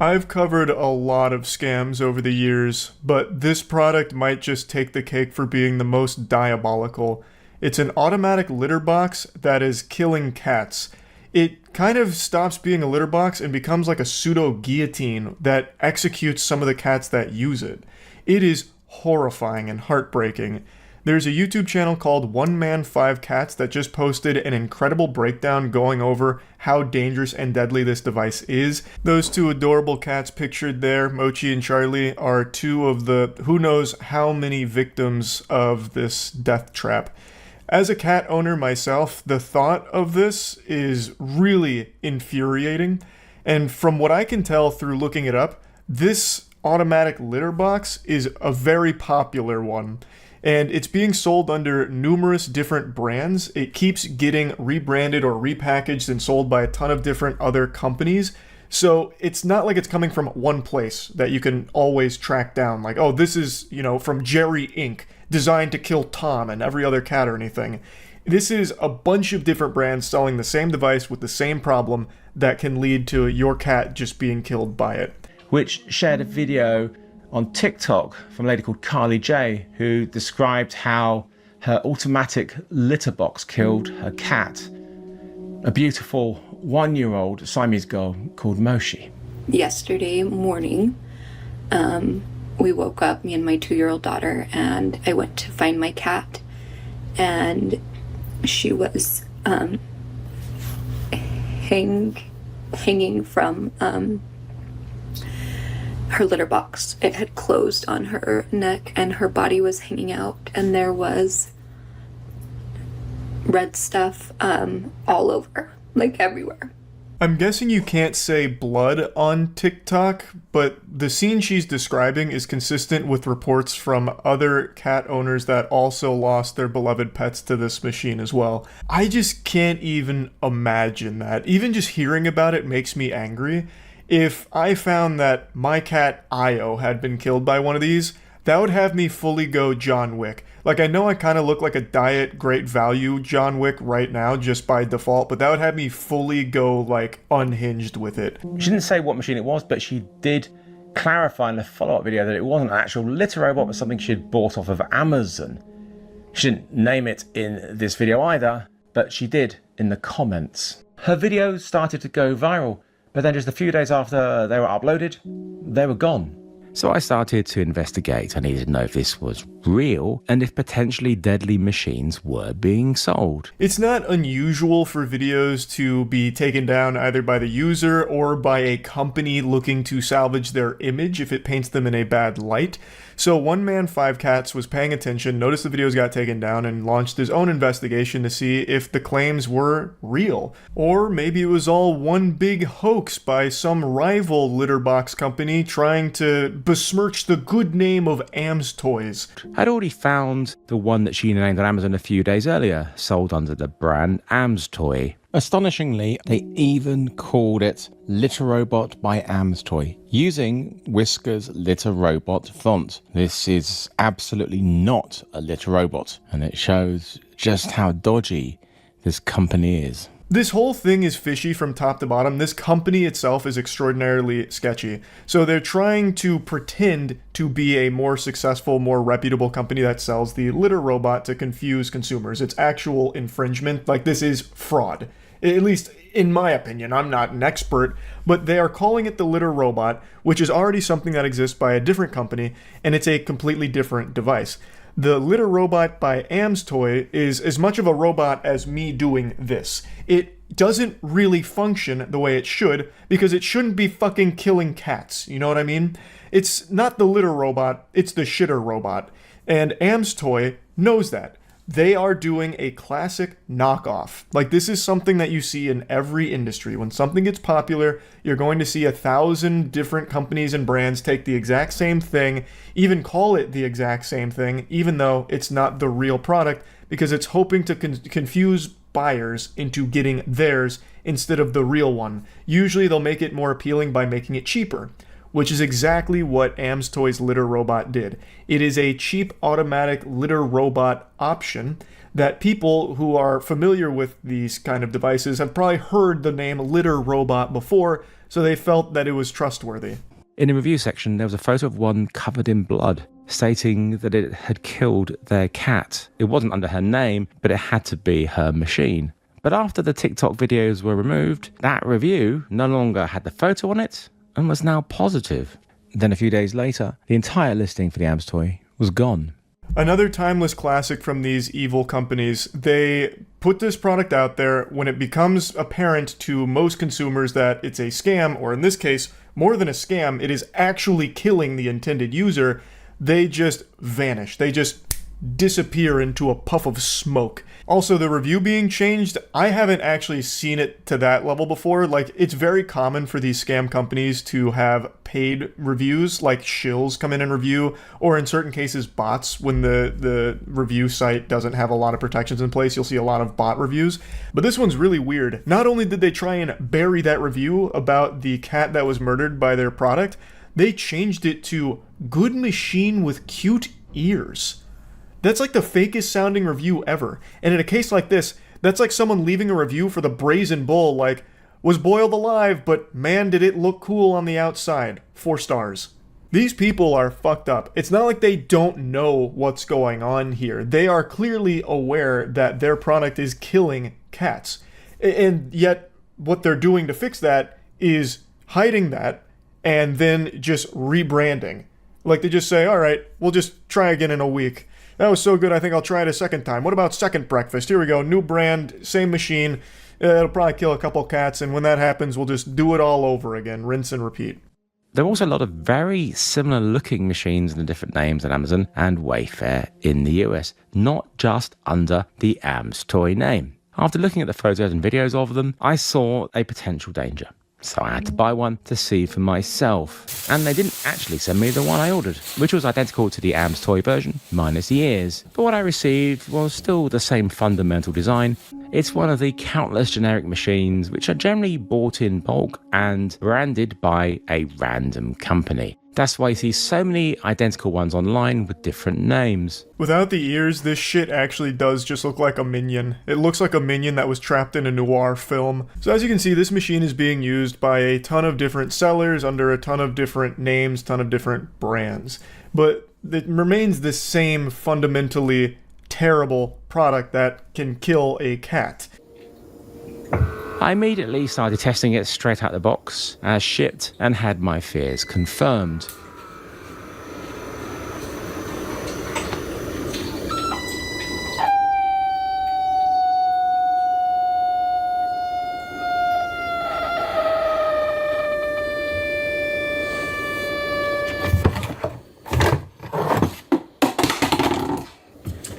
I've covered a lot of scams over the years, but this product might just take the cake for being the most diabolical. It's an automatic litter box that is killing cats. It kind of stops being a litter box and becomes like a pseudo guillotine that executes some of the cats that use it. It is horrifying and heartbreaking. There's a YouTube channel called One Man 5 Cats that just posted an incredible breakdown going over how dangerous and deadly this device is. Those two adorable cats pictured there, Mochi and Charlie, are two of the who knows how many victims of this death trap. As a cat owner myself, the thought of this is really infuriating. And from what I can tell through looking it up, this automatic litter box is a very popular one. And it's being sold under numerous different brands. It keeps getting rebranded or repackaged and sold by a ton of different other companies. So it's not like it's coming from one place that you can always track down. Like, oh, this is, from Jerry Inc., designed to kill Tom and every other cat or anything. This is a bunch of different brands selling the same device with the same problem that can lead to your cat just being killed by it. Which shared a video on TikTok from a lady called Carly J, who described how her automatic litter box killed her cat, a beautiful 1-year-old Siamese girl called Moshi. Yesterday morning, we woke up, me and my 2-year-old daughter, and I went to find my cat, and she was hanging from her litter box. It had closed on her neck and her body was hanging out, and there was red stuff all over, like everywhere. I'm guessing you can't say blood on TikTok, but the scene she's describing is consistent with reports from other cat owners that also lost their beloved pets to this machine as well. I just can't even imagine that. Even just hearing about it makes me angry. If I found that my cat Io had been killed by one of these, that would have me fully go John Wick. Like, I know I kind of look like a diet great value John Wick right now just by default, but that would have me fully go, like, unhinged with it. She didn't say what machine it was, but she did clarify in the follow-up video that it wasn't an actual litter robot, but something she had bought off of Amazon. She didn't name it in this video either, but she did in the comments. Her videos started to go viral, but then just a few days after they were uploaded, they were gone. So I started to investigate. I needed to know if this was real and if potentially deadly machines were being sold. It's not unusual for videos to be taken down either by the user or by a company looking to salvage their image if it paints them in a bad light. So One Man 5 Cats was paying attention, noticed the videos got taken down, and launched his own investigation to see if the claims were real. Or maybe it was all one big hoax by some rival litter box company trying to besmirch the good name of Am's Toys. I'd already found the one that she named on Amazon a few days earlier, sold under the brand Am's Toy. Astonishingly, they even called it Litter Robot by Am's Toy, using Whisker's Litter Robot font. This is absolutely not a litter robot, and it shows just how dodgy this company is. This whole thing is fishy from top to bottom. This company itself is extraordinarily sketchy. So they're trying to pretend to be a more successful, more reputable company that sells the litter robot to confuse consumers. It's actual infringement. Like, this is fraud. At least in my opinion. I'm not an expert, but they are calling it the litter robot, which is already something that exists by a different company, and it's a completely different device. The litter robot by Am's Toy is as much of a robot as me doing this. It doesn't really function the way it should, because it shouldn't be fucking killing cats, you know what I mean? It's not the litter robot, it's the shitter robot. And Am's Toy knows that. They are doing a classic knockoff. Like, this is something that you see in every industry. When something gets popular, you're going to see 1,000 different companies and brands take the exact same thing, even call it the exact same thing, even though it's not the real product, because it's hoping to confuse buyers into getting theirs instead of the real one. Usually they'll make it more appealing by making it cheaper, which is exactly what Am's Toy's litter robot did. It is a cheap automatic litter robot option that people who are familiar with these kind of devices have probably heard the name litter robot before, so they felt that it was trustworthy. In the review section, there was a photo of one covered in blood, stating that it had killed their cat. It wasn't under her name, but it had to be her machine. But after the TikTok videos were removed, that review no longer had the photo on it and was now positive. Then a few days later, the entire listing for the AMS toy was gone. Another timeless classic from these evil companies, they put this product out there. When it becomes apparent to most consumers that it's a scam, or in this case, more than a scam, it is actually killing the intended user, they just vanish. They just disappear into a puff of smoke. Also, the review being changed, I haven't actually seen it to that level before. Like, it's very common for these scam companies to have paid reviews, like shills come in and review, or in certain cases bots. When the review site doesn't have a lot of protections in place, you'll see a lot of bot reviews. But this one's really weird. Not only did they try and bury that review about the cat that was murdered by their product, they changed it to "good machine with cute ears." That's like the fakest sounding review ever. And in a case like this, that's like someone leaving a review for the Brazen Bull, like, "was boiled alive, but man did it look cool on the outside. 4 stars. These people are fucked up. It's not like they don't know what's going on here. They are clearly aware that their product is killing cats. And yet, what they're doing to fix that is hiding that and then just rebranding. Like, they just say, all right, we'll just try again in a week. That was so good, I think I'll try it a second time. What about second breakfast? Here we go, new brand, same machine. It'll probably kill a couple cats, and when that happens, we'll just do it all over again, rinse and repeat. There are also a lot of very similar looking machines under different names on Amazon and Wayfair in the US, not just under the AMS toy name. After looking at the photos and videos of them, I saw a potential danger. So I had to buy one to see for myself. And they didn't actually send me the one I ordered, which was identical to the AMS toy version, minus the ears. But what I received was still the same fundamental design. It's one of the countless generic machines which are generally bought in bulk and branded by a random company. That's why you see so many identical ones online with different names. Without the ears, this shit actually does just look like a minion. It looks like a minion that was trapped in a noir film. So as you can see, this machine is being used by a ton of different sellers under a ton of different names, ton of different brands. But it remains the same fundamentally terrible product that can kill a cat. I immediately started testing it straight out the box, as shipped, and had my fears confirmed.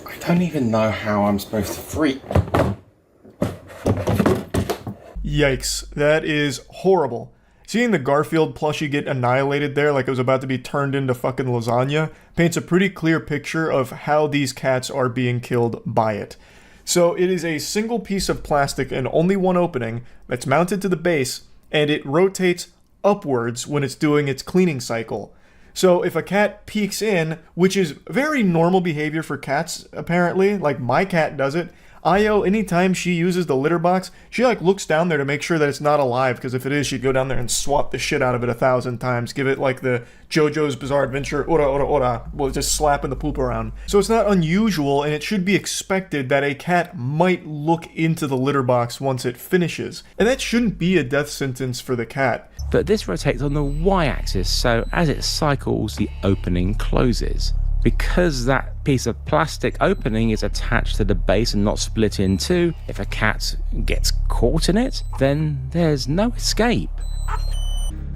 I don't even know how I'm supposed to freak. Yikes, that is horrible. Seeing the Garfield plushie get annihilated there like it was about to be turned into fucking lasagna paints a pretty clear picture of how these cats are being killed by it. So it is a single piece of plastic and only one opening that's mounted to the base, and it rotates upwards when it's doing its cleaning cycle. So if a cat peeks in, which is very normal behavior for cats apparently, like my cat does it, Io, anytime she uses the litter box, she like looks down there to make sure that it's not alive, because if it is, she'd go down there and swat the shit out of it 1,000 times, give it like the JoJo's Bizarre Adventure, ora ora ora, well, just slapping the poop around. So it's not unusual, and it should be expected that a cat might look into the litter box once it finishes. And that shouldn't be a death sentence for the cat. But this rotates on the y-axis, so as it cycles, the opening closes. Because that piece of plastic opening is attached to the base and not split in two, if a cat gets caught in it, then there's no escape.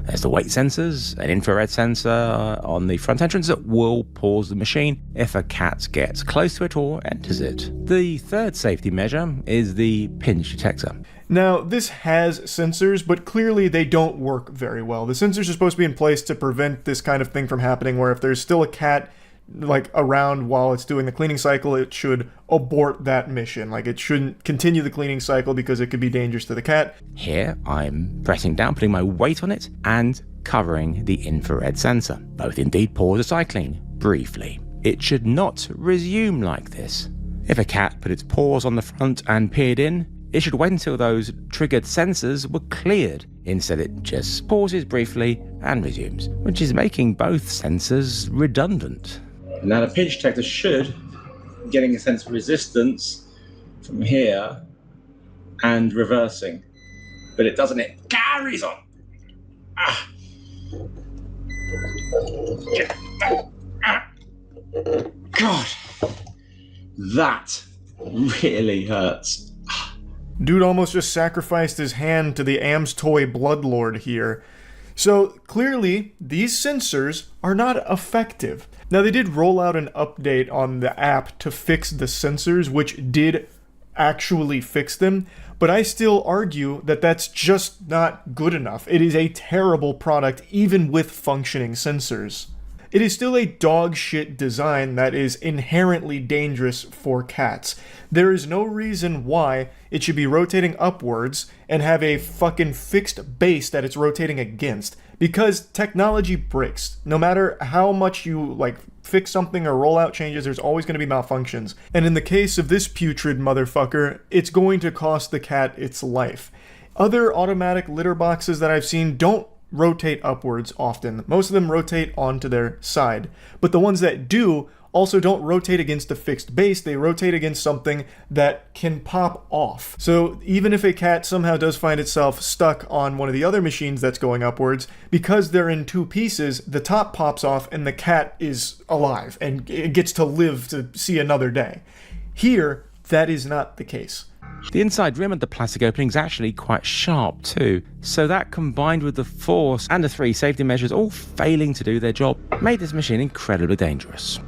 There's the weight sensors, an infrared sensor on the front entrance that will pause the machine if a cat gets close to it or enters it. The third safety measure is the pinch detector. Now, this has sensors, but clearly they don't work very well. The sensors are supposed to be in place to prevent this kind of thing from happening, where if there's still a cat like around while it's doing the cleaning cycle, it should abort that mission. Like, it shouldn't continue the cleaning cycle because it could be dangerous to the cat. Here I'm pressing down, putting my weight on it and covering the infrared sensor. Both indeed pause the cycling briefly. It should not resume like this. If a cat put its paws on the front and peered in, it should wait until those triggered sensors were cleared. Instead, it just pauses briefly and resumes, which is making both sensors redundant. Now the pinch detector should, getting a sense of resistance from here and reversing, but it doesn't, it carries on. Ah. God, that really hurts. Dude almost just sacrificed his hand to the AMS toy Bloodlord here. So clearly, these sensors are not effective. Now they did roll out an update on the app to fix the sensors, which did actually fix them, but I still argue that that's just not good enough. It is a terrible product even with functioning sensors. It is still a dog shit design that is inherently dangerous for cats. There is no reason why it should be rotating upwards and have a fucking fixed base that it's rotating against. Because technology breaks. No matter how much you fix something or roll out changes, there's always going to be malfunctions. And in the case of this putrid motherfucker, it's going to cost the cat its life. Other automatic litter boxes that I've seen don't rotate upwards often. Most of them rotate onto their side. But the ones that do also don't rotate against a fixed base, they rotate against something that can pop off. So even if a cat somehow does find itself stuck on one of the other machines that's going upwards, because they're in two pieces, the top pops off and the cat is alive and it gets to live to see another day. Here, that is not the case. The inside rim of the plastic opening is actually quite sharp too, so that combined with the force and the 3 safety measures all failing to do their job made this machine incredibly dangerous.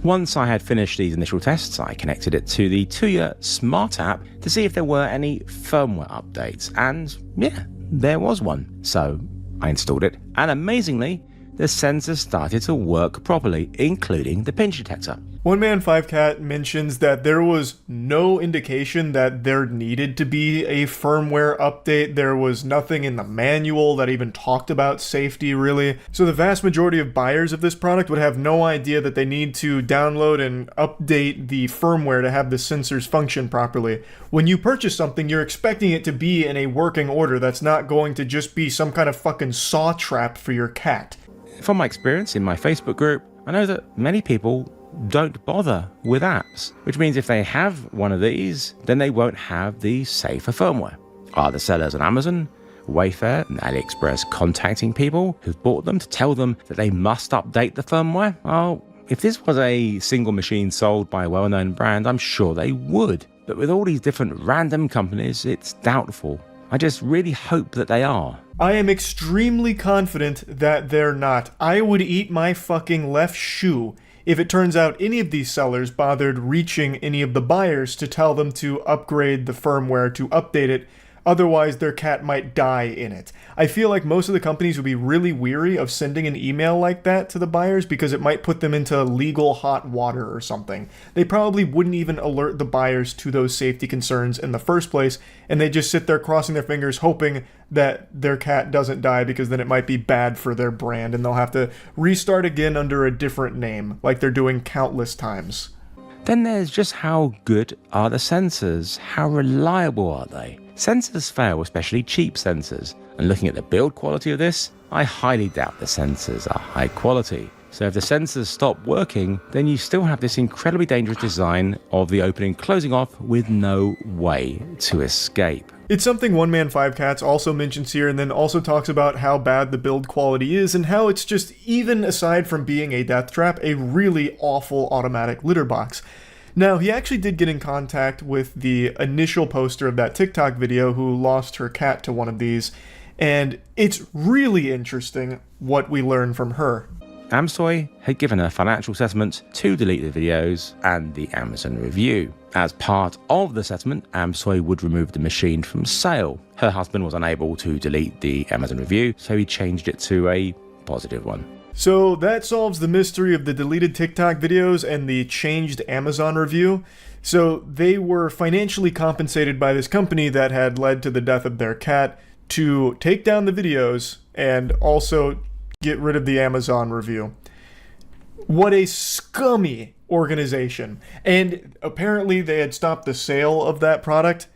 Once I had finished these initial tests, I connected it to the Tuya Smart app to see if there were any firmware updates, and yeah, there was one. So I installed it, and amazingly, the sensors started to work properly, including the pinch detector. One Man 5 Cat mentions that there was no indication that there needed to be a firmware update. There was nothing in the manual that even talked about safety, really. So the vast majority of buyers of this product would have no idea that they need to download and update the firmware to have the sensors function properly. When you purchase something, you're expecting it to be in a working order. That's not going to just be some kind of fucking saw trap for your cat. From my experience in my Facebook group, I know that many people don't bother with apps, which means if they have one of these, then they won't have the safer firmware. Are the sellers on Amazon, Wayfair, and AliExpress contacting people who've bought them to tell them that they must update the firmware? Well, if this was a single machine sold by a well-known brand, I'm sure they would. But with all these different random companies, it's doubtful. I just really hope that they are. I am extremely confident that they're not. I would eat my fucking left shoe if it turns out any of these sellers bothered reaching any of the buyers to tell them to upgrade the firmware, to update it. Otherwise, their cat might die in it. I feel like most of the companies would be really weary of sending an email like that to the buyers because it might put them into legal hot water or something. They probably wouldn't even alert the buyers to those safety concerns in the first place, and they just sit there crossing their fingers hoping that their cat doesn't die because then it might be bad for their brand and they'll have to restart again under a different name, like they're doing countless times. Then there's just how good are the sensors? How reliable are they? Sensors fail, especially cheap sensors, and looking at the build quality of this, I highly doubt the sensors are high quality. So if the sensors stop working, then you still have this incredibly dangerous design of the opening closing off with no way to escape. It's something One Man 5 Cats also mentions here, and then also talks about how bad the build quality is and how it's just, even aside from being a death trap, a really awful automatic litter box. Now, he actually did get in contact with the initial poster of that TikTok video who lost her cat to one of these, and it's really interesting what we learn from her. AmSoy had given a financial settlement to delete the videos and the Amazon review. As part of the settlement, AmSoy would remove the machine from sale. Her husband was unable to delete the Amazon review, so he changed it to a positive one. So that solves the mystery of the deleted TikTok videos and the changed Amazon review. So they were financially compensated by this company that had led to the death of their cat to take down the videos and also get rid of the Amazon review. What a scummy organization. And apparently they had stopped the sale of that product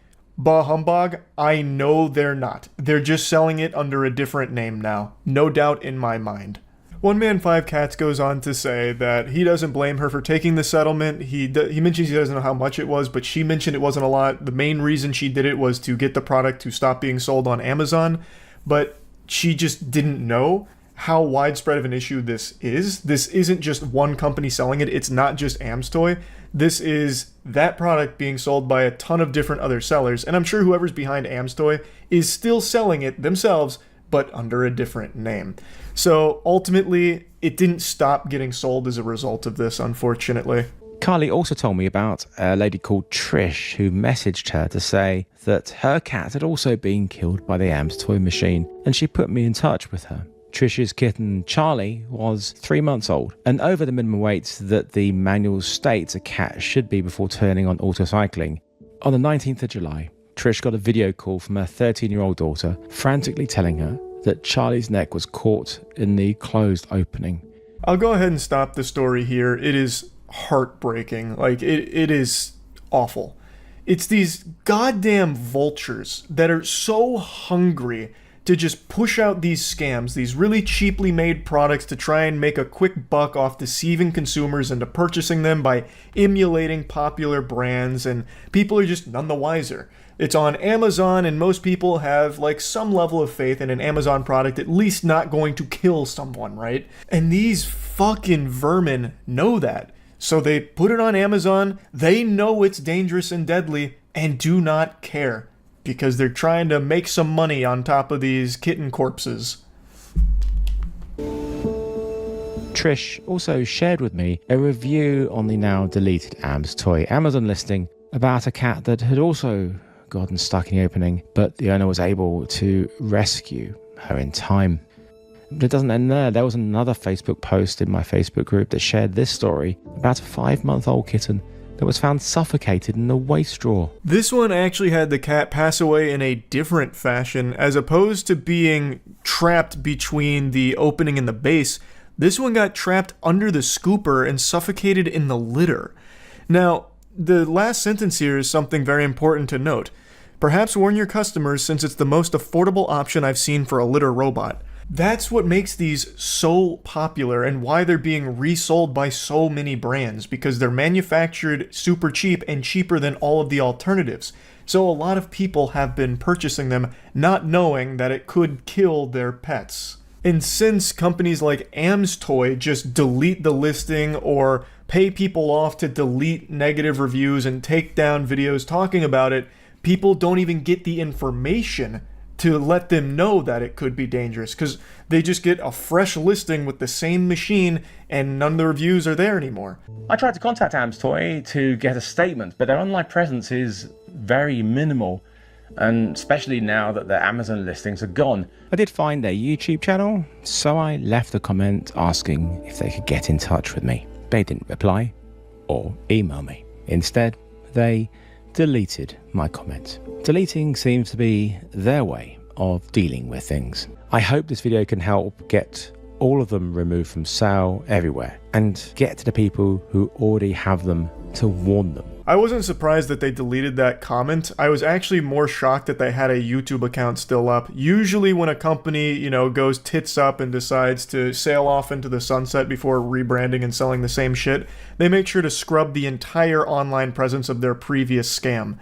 Bah humbug, I know they're not. They're just selling it under a different name now. No doubt in my mind. One Man 5 Cats goes on to say that he doesn't blame her for taking the settlement. He mentions he doesn't know how much it was, but she mentioned it wasn't a lot. The main reason she did it was to get the product to stop being sold on Amazon, but she just didn't know how widespread of an issue this is. This isn't just one company selling it. It's not just Amstoy. This is that product being sold by a ton of different other sellers, and I'm sure whoever's behind Amstoy is still selling it themselves, but under a different name. So ultimately, it didn't stop getting sold as a result of this, unfortunately. Carly also told me about a lady called Trish who messaged her to say that her cat had also been killed by the Amstoy machine, and she put me in touch with her. Trish's kitten Charlie was 3 months old and over the minimum weight that the manual states a cat should be before turning on autocycling. On the 19th of July, Trish got a video call from her 13-year-old daughter frantically telling her that Charlie's neck was caught in the closed opening. I'll go ahead and stop the story here. It is heartbreaking. Like, it is awful. It's these goddamn vultures that are so hungry to just push out these scams, these really cheaply made products to try and make a quick buck off deceiving consumers into purchasing them by emulating popular brands, and people are just none the wiser. It's on Amazon, and most people have like some level of faith in an Amazon product at least not going to kill someone, right? And these fucking vermin know that. So they put it on Amazon, they know it's dangerous and deadly, and do not care, because they're trying to make some money on top of these kitten corpses. Trish also shared with me a review on the now deleted Amstoy Amazon listing about a cat that had also gotten stuck in the opening, but the owner was able to rescue her in time. But it doesn't end there. There was another Facebook post in my Facebook group that shared this story about a 5-month-old kitten that was found suffocated in the waste drawer. This one actually had the cat pass away in a different fashion. As opposed to being trapped between the opening and the base, this one got trapped under the scooper and suffocated in the litter. Now, the last sentence here is something very important to note. Perhaps warn your customers, since it's the most affordable option I've seen for a litter robot. That's what makes these so popular and why they're being resold by so many brands, because they're manufactured super cheap and cheaper than all of the alternatives. So a lot of people have been purchasing them not knowing that it could kill their pets. And since companies like Amstoy just delete the listing or pay people off to delete negative reviews and take down videos talking about it, people don't even get the information to let them know that it could be dangerous, because they just get a fresh listing with the same machine and none of the reviews are there anymore. I tried to contact Amstoy to get a statement, but their online presence is very minimal, and especially now that their Amazon listings are gone. I did find their YouTube channel, so I left a comment asking if they could get in touch with me. They didn't reply or email me. Instead, they deleted my comment. Deleting seems to be their way of dealing with things. I hope this video can help get all of them removed from sale everywhere and get to the people who already have them to warn them. I wasn't surprised that they deleted that comment. I was actually more shocked that they had a YouTube account still up. Usually when a company, goes tits up and decides to sail off into the sunset before rebranding and selling the same shit, they make sure to scrub the entire online presence of their previous scam.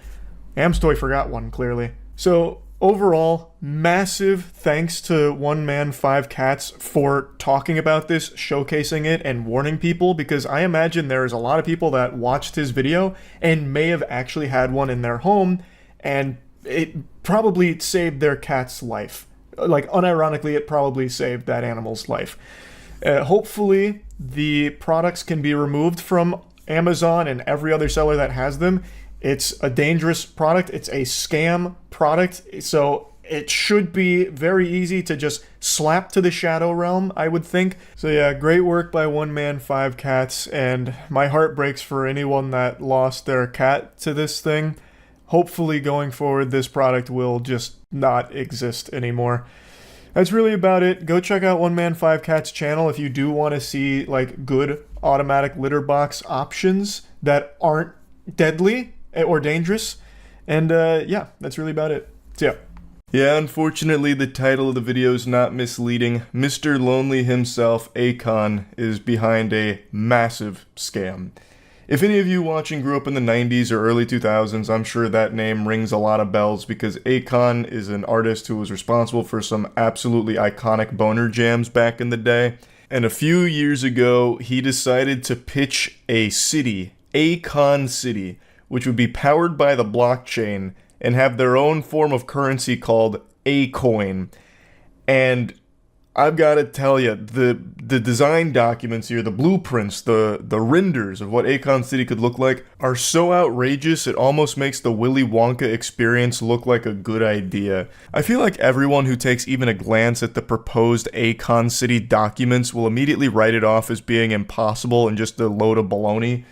Amstoy forgot one, clearly. So overall, massive thanks to One Man 5 Cats for talking about this, showcasing it, and warning people, because I imagine there's a lot of people that watched his video and may have actually had one in their home, and it probably saved their cat's life. Like, unironically, it probably saved that animal's life. Hopefully, the products can be removed from Amazon and every other seller that has them. It's a dangerous product. It's a scam product. So it should be very easy to just slap to the shadow realm, I would think. So yeah, great work by One Man 5 Cats. And my heart breaks for anyone that lost their cat to this thing. Hopefully going forward, this product will just not exist anymore. That's really about it. Go check out One Man 5 Cats channel if you do want to see like good automatic litter box options that aren't deadly or dangerous. And yeah, that's really about it. So yeah. Yeah, unfortunately, the title of the video is not misleading. Mr. Lonely himself, Akon, is behind a massive scam. If any of you watching grew up in the 90s or early 2000s, I'm sure that name rings a lot of bells because Akon is an artist who was responsible for some absolutely iconic boner jams back in the day. And a few years ago, he decided to pitch a city, Akon City, which would be powered by the blockchain and have their own form of currency called Acoin. And I've got to tell you, the design documents here, the blueprints, the renders of what Akon City could look like are so outrageous it almost makes the Willy Wonka experience look like a good idea. I feel like everyone who takes even a glance at the proposed Akon City documents will immediately write it off as being impossible and just a load of baloney.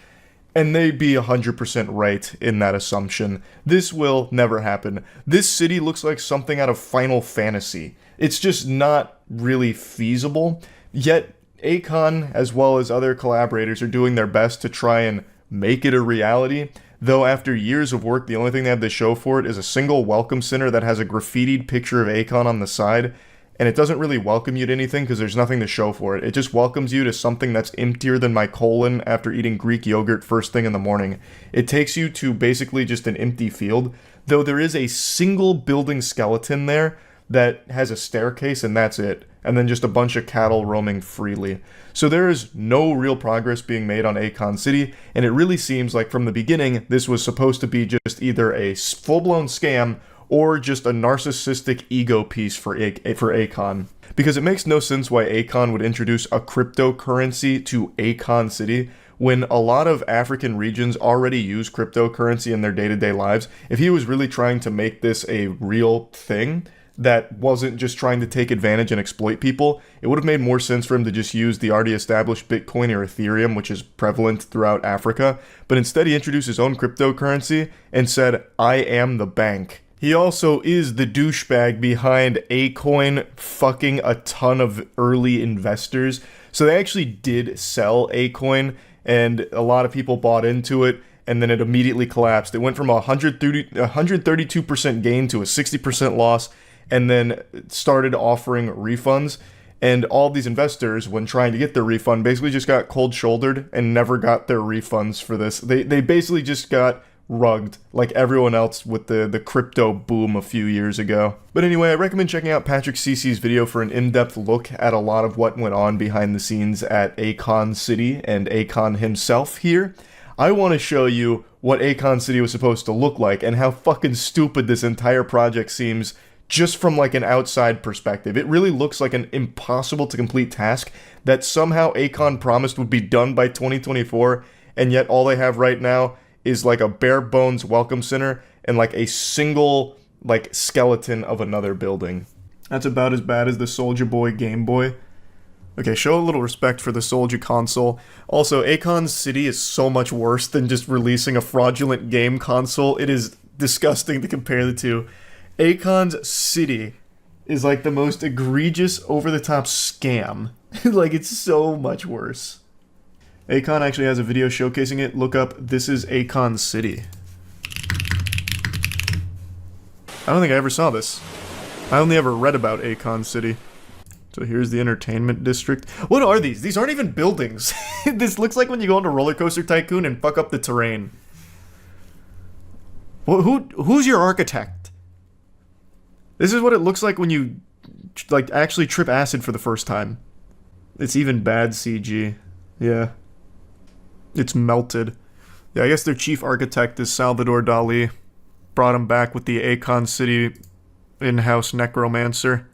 And they'd be 100% right in that assumption. This will never happen. This city looks like something out of Final Fantasy. It's just not really feasible. Yet, Akon, as well as other collaborators, are doing their best to try and make it a reality. Though after years of work, the only thing they have to show for it is a single welcome center that has a graffitied picture of Akon on the side. And it doesn't really welcome you to anything because there's nothing to show for it. It just welcomes you to something that's emptier than my colon after eating Greek yogurt first thing in the morning. It takes you to basically just an empty field, though there is a single building skeleton there that has a staircase and that's it. And then just a bunch of cattle roaming freely. So there is no real progress being made on Akon City, and it really seems like from the beginning this was supposed to be just either a full-blown scam or just a narcissistic ego piece for Akon. Because it makes no sense why Akon would introduce a cryptocurrency to Akon City when a lot of African regions already use cryptocurrency in their day-to-day lives. If he was really trying to make this a real thing that wasn't just trying to take advantage and exploit people, it would have made more sense for him to just use the already established Bitcoin or Ethereum, which is prevalent throughout Africa. But instead he introduced his own cryptocurrency and said, "I am the bank." He also is the douchebag behind Acoin fucking a ton of early investors. So they actually did sell Acoin, and a lot of people bought into it, and then it immediately collapsed. It went from a 132% gain to a 60% loss, and then started offering refunds. And all these investors, when trying to get their refund, basically just got cold-shouldered and never got their refunds for this. They basically just got rugged like everyone else with the crypto boom a few years ago. But anyway, I recommend checking out Patrick Cece's video for an in-depth look at a lot of what went on behind the scenes at Akon City and Akon himself here. I want to show you what Akon City was supposed to look like and how fucking stupid this entire project seems just from like an outside perspective. It really looks like an impossible to complete task that somehow Akon promised would be done by 2024, and yet all they have right now is like a bare bones welcome center and like a single like skeleton of another building. That's about as bad as the Soulja Boy Game Boy. Okay, show a little respect for the Soulja console. Also, Akon City is so much worse than just releasing a fraudulent game console. It is disgusting to compare the two. Akon's City is like the most egregious, over-the-top scam. Like, it's so much worse. Akon actually has a video showcasing it. Look up, "This is Akon City." I don't think I ever saw this. I only ever read about Akon City. So here's the entertainment district. What are these? These aren't even buildings. This looks like when you go into Roller Coaster Tycoon and fuck up the terrain. Who's your architect? This is what it looks like when you like actually trip acid for the first time. It's even bad CG. Yeah. It's melted. Yeah, I guess their chief architect is Salvador Dali. Brought him back with the Akon City in-house necromancer.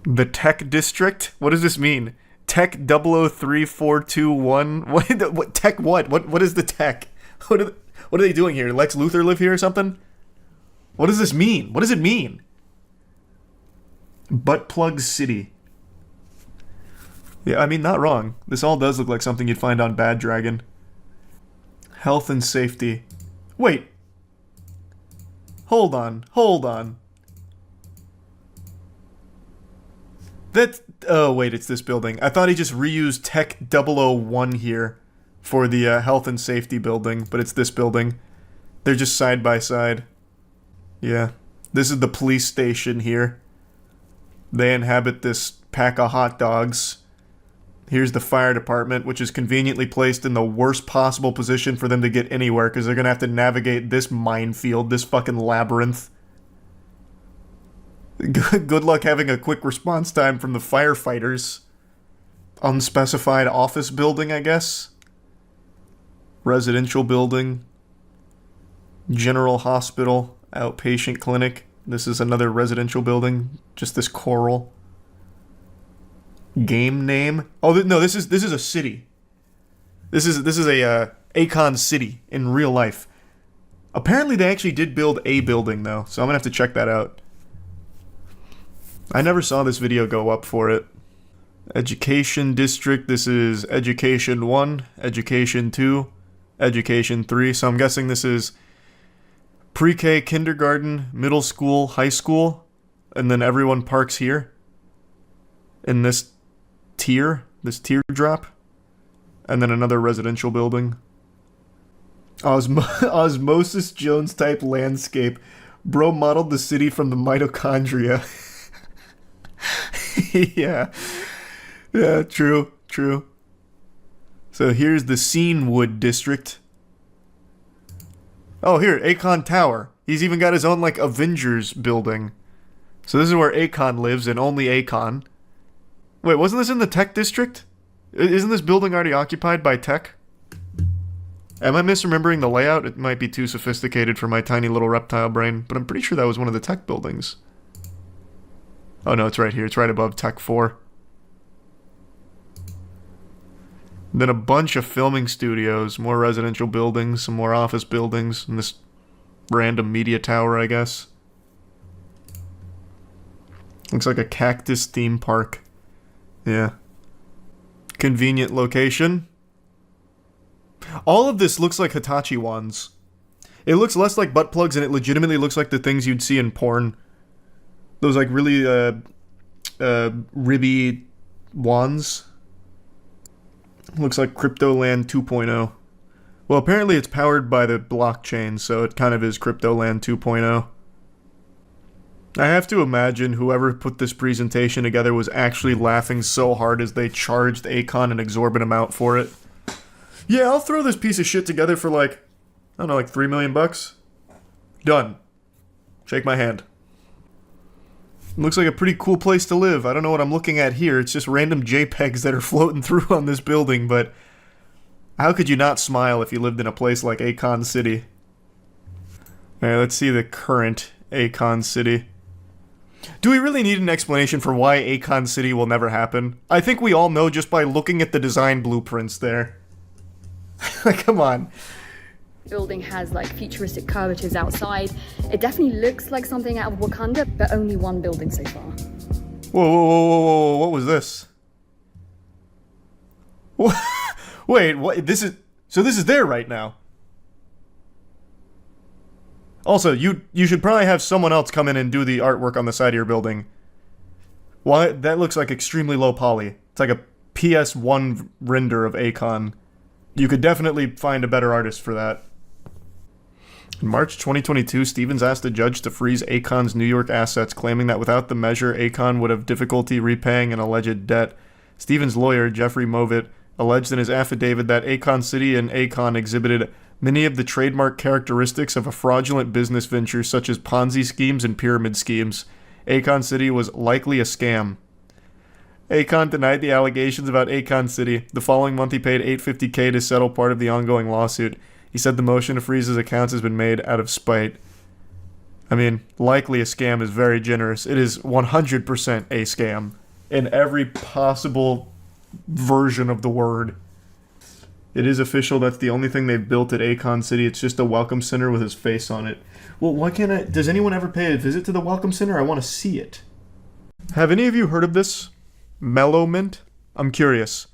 The Tech District? What does this mean? Tech 003421? What tech what? What is the tech? What are they doing here? Lex Luthor live here or something? What does this mean? What does it mean? Butt Plug City. Yeah, I mean, not wrong. This all does look like something you'd find on Bad Dragon. Health and safety. Wait. Hold on. Oh, wait, it's this building. I thought he just reused Tech 001 here for the health and safety building, but it's this building. They're just side by side. Yeah. This is the police station here. They inhabit this pack of hot dogs. Here's the fire department, which is conveniently placed in the worst possible position for them to get anywhere, because they're going to have to navigate this minefield, this fucking labyrinth. Good luck having a quick response time from the firefighters. Unspecified office building, I guess. Residential building. General hospital. Outpatient clinic. This is another residential building. Just this coral. Game name. Oh no, this is a city. This is a Akon City in real life. Apparently they actually did build a building though, so I'm gonna have to check that out. I never saw this video go up for it. Education district. This is Education 1, Education 2, Education 3. So I'm guessing this is pre-K, kindergarten, middle school, high school, and then everyone parks here in this teardrop, and then another residential building. Osmosis Jones type landscape. Bro modeled the city from the mitochondria. Yeah, true. So here's the Scenewood district. Oh, here, Akon Tower. He's even got his own, like, Avengers building. So this is where Akon lives, and only Akon. Wait, wasn't this in the tech district? Isn't this building already occupied by tech? Am I misremembering the layout? It might be too sophisticated for my tiny little reptile brain, but I'm pretty sure that was one of the tech buildings. Oh no, it's right here. It's right above Tech 4. Then a bunch of filming studios, more residential buildings, some more office buildings, and this random media tower, I guess. Looks like a cactus theme park. Yeah. Convenient location. All of this looks like Hitachi wands. It looks less like butt plugs, and it legitimately looks like the things you'd see in porn. Those, like, really, ribby wands. Looks like Cryptoland 2.0. Well, apparently it's powered by the blockchain, so it kind of is Cryptoland 2.0. I have to imagine whoever put this presentation together was actually laughing so hard as they charged Akon an exorbitant amount for it. Yeah, I'll throw this piece of shit together for like, I don't know, like $3 million bucks. Done. Shake my hand. Looks like a pretty cool place to live. I don't know what I'm looking at here. It's just random JPEGs that are floating through on this building, but how could you not smile if you lived in a place like Akon City? Alright, let's see the current Akon City. Do we really need an explanation for why Akon City will never happen? I think we all know just by looking at the design blueprints there. Like, come on. Building has like futuristic curvatures outside. It definitely looks like something out of Wakanda, but only one building so far. Whoa, what was this? Wait, what? This is there right now. Also, you should probably have someone else come in and do the artwork on the side of your building. Why? That looks like extremely low poly. It's like a PS1 render of Akon. You could definitely find a better artist for that. In March 2022, Stevens asked a judge to freeze Akon's New York assets, claiming that without the measure, Akon would have difficulty repaying an alleged debt. Stevens' lawyer, Jeffrey Movitt, alleged in his affidavit that Akon City and Akon exhibited many of the trademark characteristics of a fraudulent business venture, such as Ponzi schemes and pyramid schemes. Akon City was likely a scam. Akon denied the allegations about Akon City. The following month, he paid $850K to settle part of the ongoing lawsuit. He said the motion to freeze his accounts has been made out of spite. I mean, likely a scam is very generous. It is 100% a scam in every possible version of the word. It is official. That's the only thing they've built at Akon City. It's just a welcome center with his face on it. Well, why can't I... Does anyone ever pay a visit to the welcome center? I want to see it. Have any of you heard of this? Mellow Mint? I'm curious.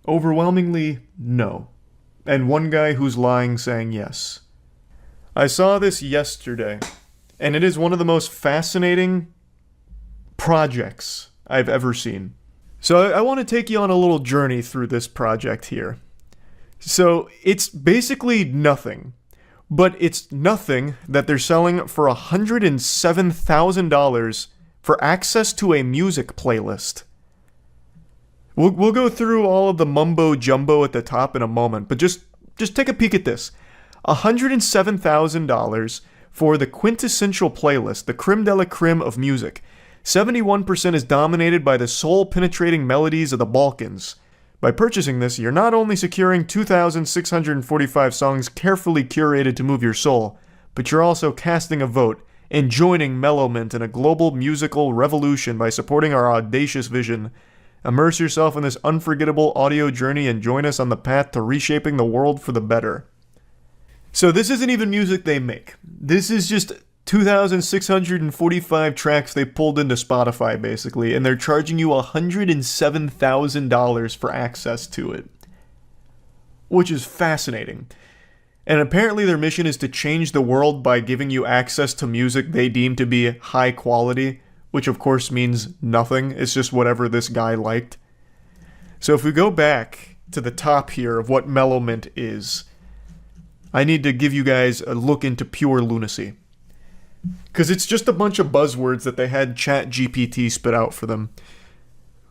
Overwhelmingly, no. And one guy who's lying saying yes. I saw this yesterday, and it is one of the most fascinating projects I've ever seen. So I want to take you on a little journey through this project here. So it's basically nothing, But it's nothing that they're selling for $107,000 for access to a music playlist. We'll go through all of the mumbo jumbo at the top in a moment, but just take a peek at this. $107,000 for the quintessential playlist, the creme de la creme of music. 71% is dominated by the soul-penetrating melodies of the Balkans. By purchasing this, you're not only securing 2,645 songs carefully curated to move your soul, but you're also casting a vote and joining Mellowmint in a global musical revolution by supporting our audacious vision. Immerse yourself in this unforgettable audio journey and join us on the path to reshaping the world for the better. So this isn't even music they make. This is just 2,645 tracks they pulled into Spotify, basically, and they're charging you $107,000 for access to it. Which is fascinating. And apparently their mission is to change the world by giving you access to music they deem to be high quality, which of course means nothing. It's just whatever this guy liked. So if we go back to the top here of what Mellowmint is, I need to give you guys a look into pure lunacy. Because it's just a bunch of buzzwords that they had ChatGPT spit out for them.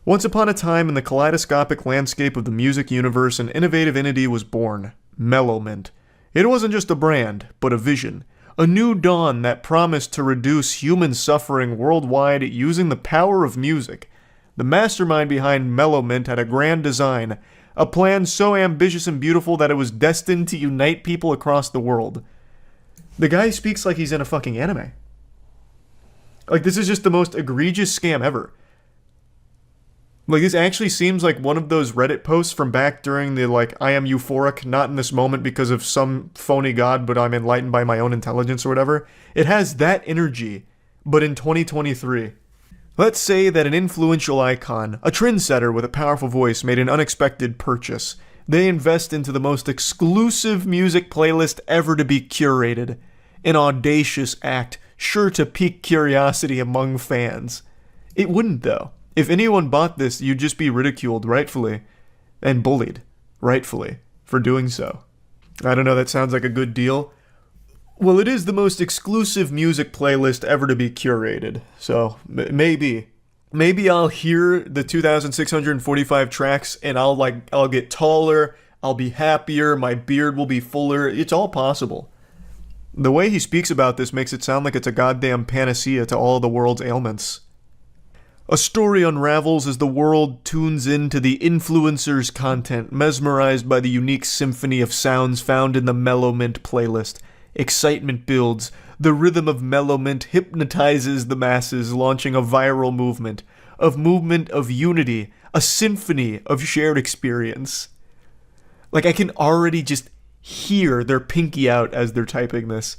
Once upon a time in the kaleidoscopic landscape of the music universe, an innovative entity was born, Mellowmint. It wasn't just a brand, but a vision. A new dawn that promised to reduce human suffering worldwide using the power of music. The mastermind behind Mellowmint had a grand design, a plan so ambitious and beautiful that it was destined to unite people across the world. The guy speaks like he's in a fucking anime. Like, this is just the most egregious scam ever. Like, this actually seems like one of those Reddit posts from back during the, like, I am euphoric, not in this moment because of some phony god, but I'm enlightened by my own intelligence or whatever. It has that energy, but in 2023. Let's say that an influential icon, a trendsetter with a powerful voice, made an unexpected purchase. They invest into the most exclusive music playlist ever to be curated. An audacious act, sure to pique curiosity among fans. It wouldn't, though. If anyone bought this, you'd just be ridiculed, rightfully, and bullied, rightfully, for doing so. I don't know, that sounds like a good deal. Well, it is the most exclusive music playlist ever to be curated, so maybe I'll hear the 2,645 tracks and I'll get taller, I'll be happier, my beard will be fuller. It's all possible. The way he speaks about this makes it sound like it's a goddamn panacea to all the world's ailments. A story unravels as the world tunes into the influencer's content, mesmerized by the unique symphony of sounds found in the Mellowmint playlist. Excitement builds. The rhythm of Mellowmint hypnotizes the masses, launching a viral movement of unity, a symphony of shared experience. Like, I can already just hear their pinky out as they're typing this.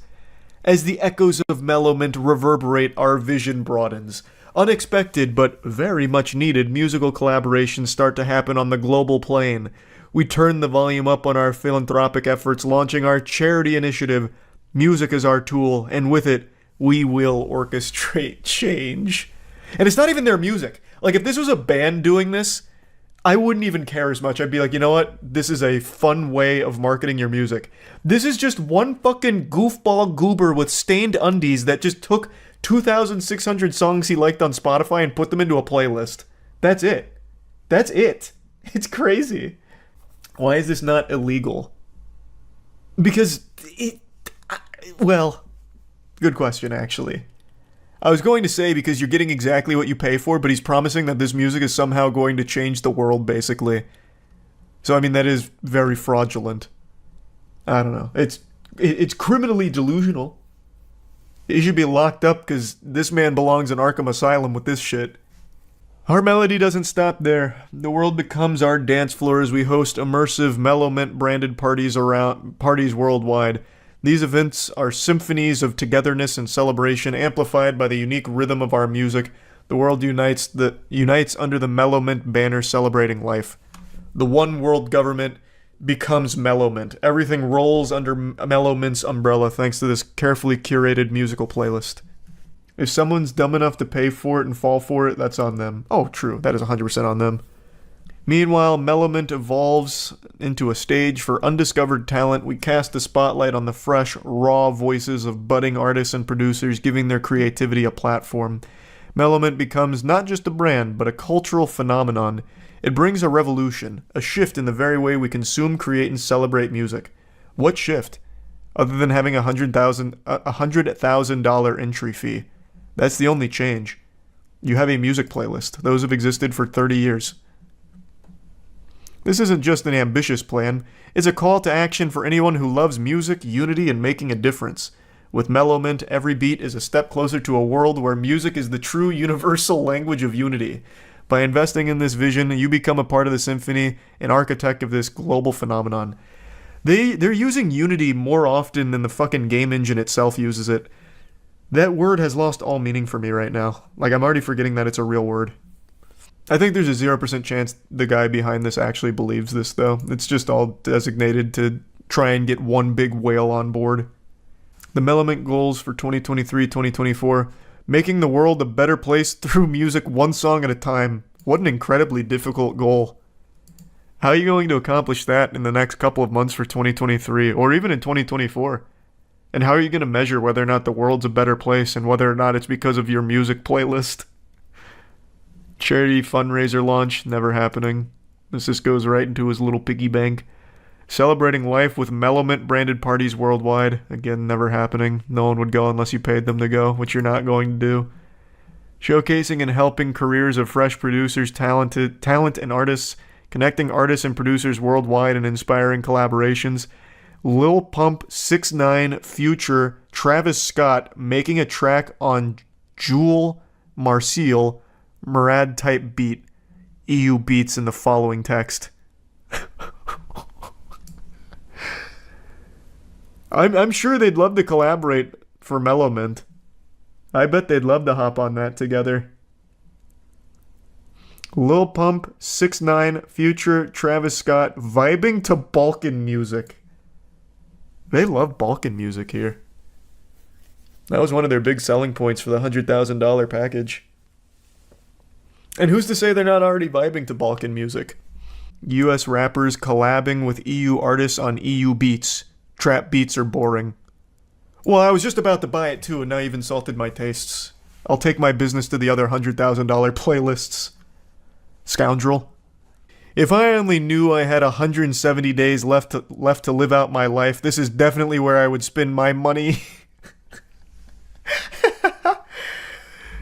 As the echoes of Mellowmint reverberate, our vision broadens. Unexpected but very much needed musical collaborations start to happen on the global plane. We turn the volume up on our philanthropic efforts, launching our charity initiative. Music is our tool, and with it, we will orchestrate change. And it's not even their music. Like, if this was a band doing this, I wouldn't even care as much. I'd be like, you know what? This is a fun way of marketing your music. This is just one fucking goofball goober with stained undies that just took 2,600 songs he liked on Spotify and put them into a playlist. That's it. That's it. It's crazy. Why is this not illegal? Because well, good question, actually. I was going to say because you're getting exactly what you pay for, but he's promising that this music is somehow going to change the world, basically. So, I mean, that is very fraudulent. I don't know. It's criminally delusional. He should be locked up because this man belongs in Arkham Asylum with this shit. Our melody doesn't stop there. The world becomes our dance floor as we host immersive Mellowmint branded parties worldwide. These events are symphonies of togetherness and celebration, amplified by the unique rhythm of our music. The world unites under the Mellowmint banner celebrating life. The one world government becomes Mellowmint. Everything rolls under Mellowmint's umbrella thanks to this carefully curated musical playlist. If someone's dumb enough to pay for it and fall for it, that's on them. Oh, true. That is 100% on them. Meanwhile, Mellowment evolves into a stage for undiscovered talent. We cast the spotlight on the fresh, raw voices of budding artists and producers, giving their creativity a platform. Mellowment becomes not just a brand, but a cultural phenomenon. It brings a revolution, a shift in the very way we consume, create, and celebrate music. What shift? Other than having a $100,000 entry fee. That's the only change. You have a music playlist. Those have existed for 30 years. This isn't just an ambitious plan, it's a call to action for anyone who loves music, unity, and making a difference. With Mellowment, every beat is a step closer to a world where music is the true universal language of unity. By investing in this vision, you become a part of the symphony, an architect of this global phenomenon. They're using unity more often than the fucking game engine itself uses it. That word has lost all meaning for me right now. Like, I'm already forgetting that it's a real word. I think there's a 0% chance the guy behind this actually believes this, though. It's just all designated to try and get one big whale on board. The Mellowment goals for 2023-2024: making the world a better place through music one song at a time. What an incredibly difficult goal. How are you going to accomplish that in the next couple of months for 2023, or even in 2024? And how are you going to measure whether or not the world's a better place and whether or not it's because of your music playlist? Charity fundraiser launch, never happening. This just goes right into his little piggy bank. Celebrating life with Mellowment branded parties worldwide, again, never happening. No one would go unless you paid them to go, which you're not going to do. Showcasing and helping careers of fresh producers, talent and artists, connecting artists and producers worldwide and inspiring collaborations. Lil Pump, 6ix9ine, Future, Travis Scott making a track on Jewel Marcille Murad type beat. EU beats in the following text. I'm sure they'd love to collaborate for Mellowment. I bet they'd love to hop on that together. Lil Pump, 6ix9ine, Future, Travis Scott vibing to Balkan music. They love Balkan music here. That was one of their big selling points for the $100,000 package. And who's to say they're not already vibing to Balkan music? US rappers collabing with EU artists on EU beats. Trap beats are boring. Well, I was just about to buy it too, and now you've insulted my tastes. I'll take my business to the other $100,000 playlists. Scoundrel. If I only knew I had 170 days left to live out my life, this is definitely where I would spend my money.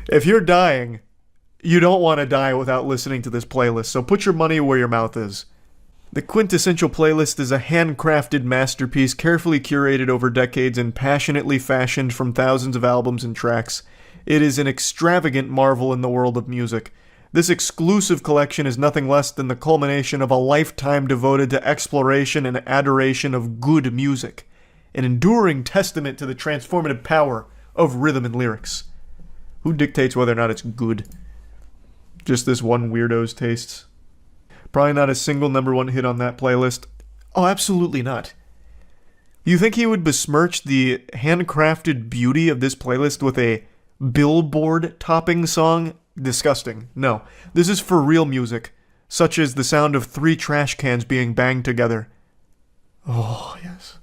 If you're dying, you don't want to die without listening to this playlist, so put your money where your mouth is. The Quintessential Playlist is a handcrafted masterpiece carefully curated over decades and passionately fashioned from thousands of albums and tracks. It is an extravagant marvel in the world of music. This exclusive collection is nothing less than the culmination of a lifetime devoted to exploration and adoration of good music, an enduring testament to the transformative power of rhythm and lyrics. Who dictates whether or not it's good? Just this one weirdo's tastes. Probably not a single #1 hit on that playlist. Oh, absolutely not. You think he would besmirch the handcrafted beauty of this playlist with a Billboard topping song? Disgusting. No. This is for real music, such as the sound of 3 trash cans being banged together. Oh, yes.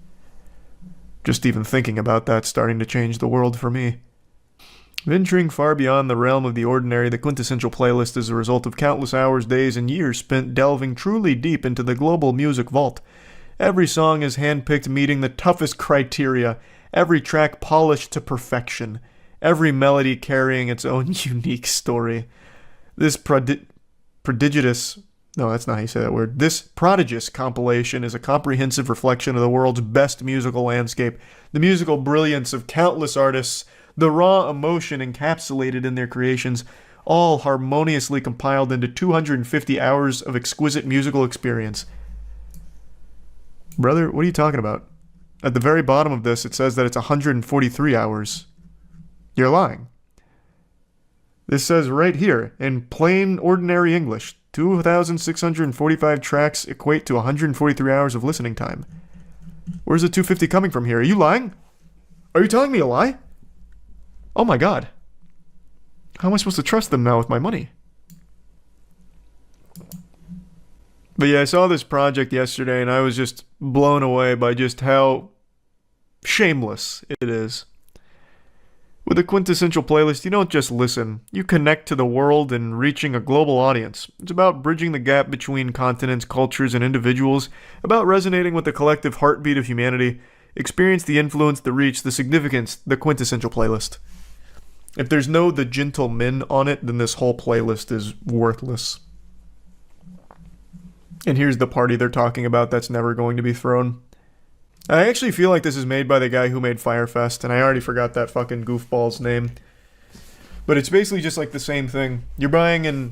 Just even thinking about that starting to change the world for me. Venturing far beyond the realm of the ordinary, the Quintessential Playlist is a result of countless hours, days, and years spent delving truly deep into the global music vault. Every song is handpicked meeting the toughest criteria, every track polished to perfection, every melody carrying its own unique story. This prodigious compilation is a comprehensive reflection of the world's best musical landscape, the musical brilliance of countless artists, the raw emotion encapsulated in their creations, all harmoniously compiled into 250 hours of exquisite musical experience. Brother, what are you talking about? At the very bottom of this, it says that it's 143 hours. You're lying. This says right here, in plain, ordinary English, 2,645 tracks equate to 143 hours of listening time. Where's the 250 coming from here? Are you lying? Are you telling me a lie? Oh my god. How am I supposed to trust them now with my money? But yeah, I saw this project yesterday and I was just blown away by just how shameless it is. With a quintessential playlist, you don't just listen, you connect to the world and reaching a global audience. It's about bridging the gap between continents, cultures, and individuals, about resonating with the collective heartbeat of humanity. Experience the influence, the reach, the significance, the quintessential playlist. If there's no The Gentlemen on it, then this whole playlist is worthless. And here's the party they're talking about that's never going to be thrown. I actually feel like this is made by the guy who made Firefest, and I already forgot that fucking goofball's name. But it's basically just like the same thing. You're buying a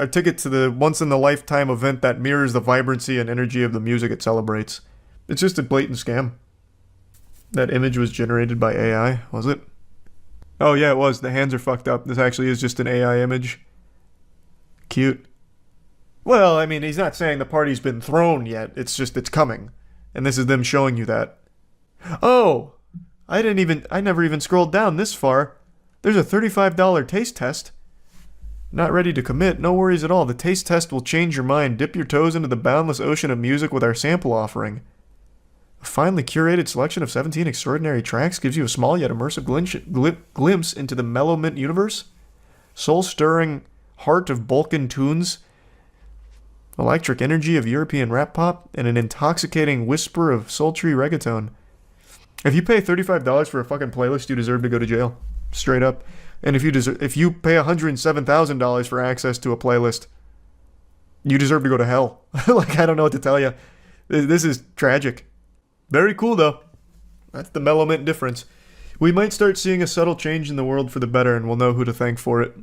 ticket to the once-in-a-lifetime event that mirrors the vibrancy and energy of the music it celebrates. It's just a blatant scam. That image was generated by AI, was it? Oh yeah, it was. The hands are fucked up. This actually is just an AI image. Cute. Well, I mean, he's not saying the party's been thrown yet. It's just, it's coming. And this is them showing you that. Oh! I never even scrolled down this far. There's a $35 taste test. Not ready to commit? No worries at all. The taste test will change your mind. Dip your toes into the boundless ocean of music with our sample offering. A finely curated selection of 17 extraordinary tracks gives you a small yet immersive glimpse into the Mellow Mint universe. Soul-stirring heart of Balkan tunes, electric energy of European rap pop, and an intoxicating whisper of sultry reggaeton. If you pay $35 for a fucking playlist, you deserve to go to jail. Straight up. And if you pay $107,000 for access to a playlist, you deserve to go to hell. Like, I don't know what to tell you. This is tragic. Very cool, though. That's the Mellow Mint difference. We might start seeing a subtle change in the world for the better, and we'll know who to thank for it.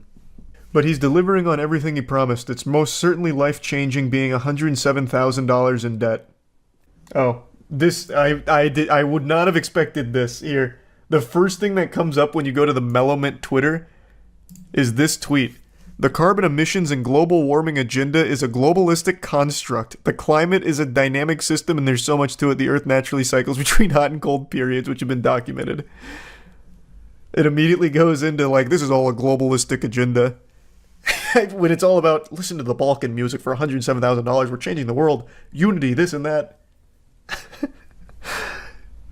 But he's delivering on everything he promised. It's most certainly life-changing being $107,000 in debt. Oh, this, I would not have expected this here. The first thing that comes up when you go to the Mellow Mint Twitter is this tweet. The carbon emissions and global warming agenda is a globalistic construct. The climate is a dynamic system and there's so much to it. The Earth naturally cycles between hot and cold periods, which have been documented. It immediately goes into, like, this is all a globalistic agenda. When it's all about, listen to the Balkan music for $107,000, we're changing the world, unity, this and that.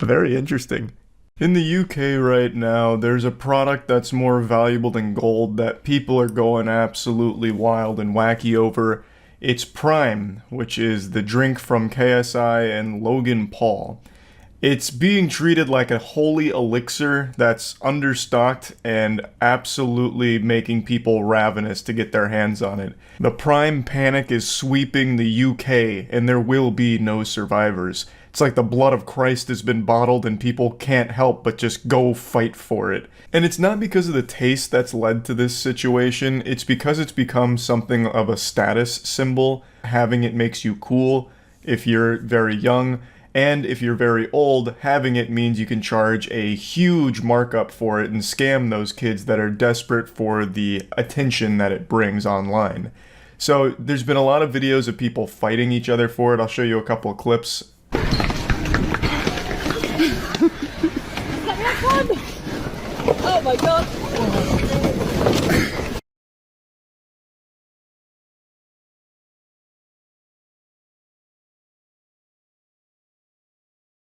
Very interesting. In the UK right now, there's a product that's more valuable than gold that people are going absolutely wild and wacky over. It's Prime, which is the drink from KSI and Logan Paul. It's being treated like a holy elixir that's understocked and absolutely making people ravenous to get their hands on it. The Prime panic is sweeping the UK, and there will be no survivors. It's like the blood of Christ has been bottled and people can't help but just go fight for it. And it's not because of the taste that's led to this situation, it's because it's become something of a status symbol. Having it makes you cool if you're very young, and if you're very old, having it means you can charge a huge markup for it and scam those kids that are desperate for the attention that it brings online. So there's been a lot of videos of people fighting each other for it. I'll show you a couple of clips. Oh my god!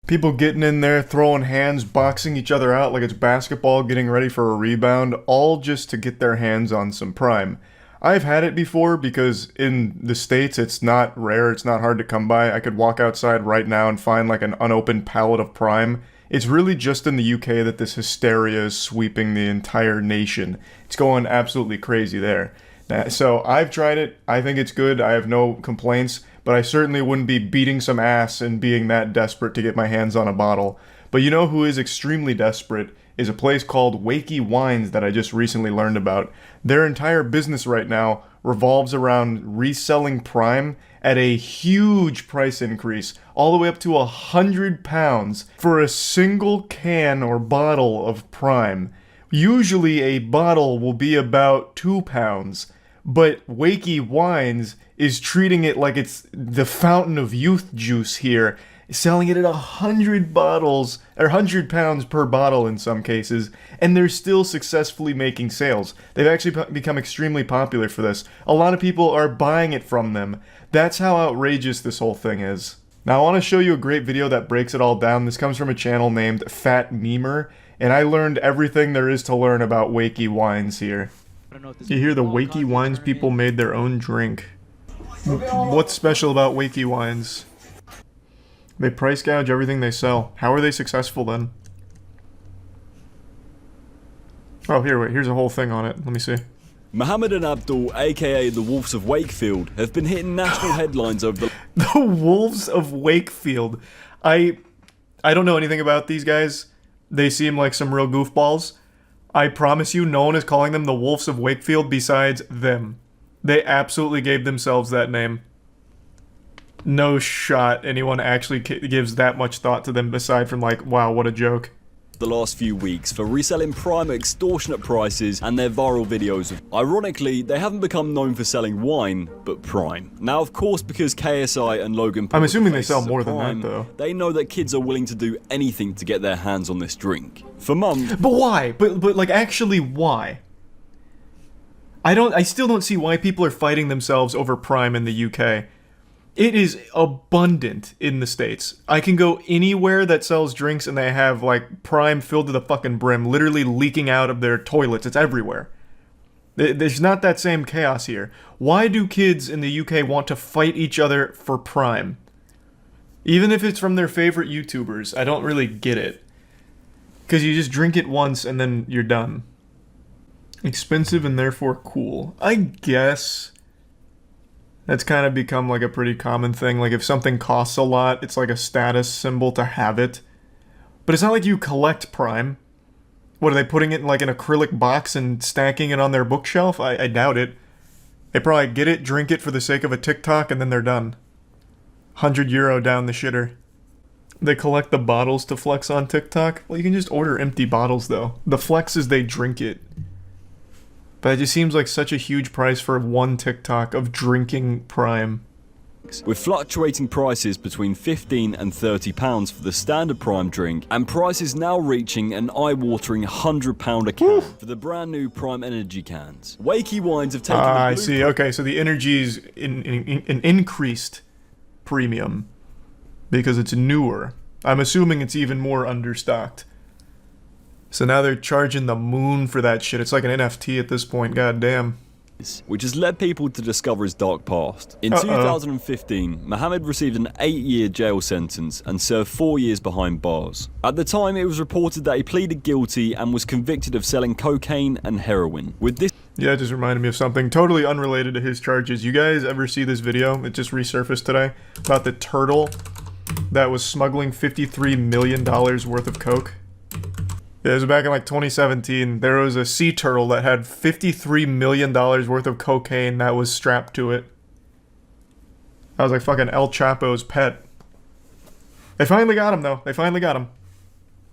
People getting in there, throwing hands, boxing each other out like it's basketball, getting ready for a rebound, all just to get their hands on some Prime. I've had it before because in the States it's not rare, it's not hard to come by. I could walk outside right now and find like an unopened pallet of Prime. It's really just in the UK that this hysteria is sweeping the entire nation. It's going absolutely crazy there. So I've tried it, I think it's good, I have no complaints, but I certainly wouldn't be beating some ass and being that desperate to get my hands on a bottle. But you know who is extremely desperate is a place called Wakey Wines that I just recently learned about. Their entire business right now revolves around reselling Prime at a huge price increase, all the way up to £100 for a single can or bottle of Prime. Usually a bottle will be about £2, but Wakey Wines is treating it like it's the fountain of youth juice here, selling it at 100 bottles, or 100 pounds per bottle in some cases, and they're still successfully making sales. They've actually become extremely popular for this. A lot of people are buying it from them. That's how outrageous this whole thing is. Now I want to show you a great video that breaks it all down. This comes from a channel named Fat Memer, and I learned everything there is to learn about Wakey Wines here. You hear the Wakey Wines people made their own drink. What's special about Wakey Wines? They price gouge everything they sell. How are they successful then? Oh, here, wait, here's a whole thing on it. Let me see. Mohammed and Abdul, aka the Wolves of Wakefield, have been hitting national headlines over the... The Wolves of Wakefield. I don't know anything about these guys. They seem like some real goofballs. I promise you, no one is calling them the Wolves of Wakefield besides them. They absolutely gave themselves that name. No shot anyone actually gives that much thought to them aside from like, wow, what a joke. The last few weeks for reselling Prime at extortionate prices and their viral videos. Ironically, they haven't become known for selling wine, but Prime. Now, of course, because KSI and Logan Paul I'm assuming they sell faces more of than Prime, that, though. They know that kids are willing to do anything to get their hands on this drink. For months... But why? But like, actually, why? I still don't see why people are fighting themselves over Prime in the UK. It is abundant in the States. I can go anywhere that sells drinks and they have, like, Prime filled to the fucking brim, literally leaking out of their toilets. It's everywhere. There's not that same chaos here. Why do kids in the UK want to fight each other for Prime? Even if it's from their favorite YouTubers, I don't really get it. Because you just drink it once and then you're done. Expensive and therefore cool. I guess... That's kind of become like a pretty common thing. Like if something costs a lot, it's like a status symbol to have it. But it's not like you collect Prime. What, are they putting it in like an acrylic box and stacking it on their bookshelf? I doubt it. They probably get it, drink it for the sake of a TikTok, and then they're done. €100 down the shitter. They collect the bottles to flex on TikTok? Well, you can just order empty bottles though. The flex is they drink it. But it just seems like such a huge price for one TikTok of drinking Prime. With fluctuating prices between £15 and £30 for the standard Prime drink, and prices now reaching an eye-watering £100 a can for the brand new Prime Energy cans. Wakey Wines have taken I see. Okay, so the energy's an increased premium because it's newer. I'm assuming it's even more understocked. So now they're charging the moon for that shit. It's like an NFT at this point, goddamn. Which has led people to discover his dark past. In 2015, Mohammed received an 8-year jail sentence and served 4 years behind bars. At the time, it was reported that he pleaded guilty and was convicted of selling cocaine and heroin. With this... Yeah, it just reminded me of something totally unrelated to his charges. You guys ever see this video? It just resurfaced today. About the turtle that was smuggling $53 million worth of coke. Yeah, it was back in like 2017. There was a sea turtle that had $53 million worth of cocaine that was strapped to it. That was like fucking El Chapo's pet. They finally got him though. They finally got him.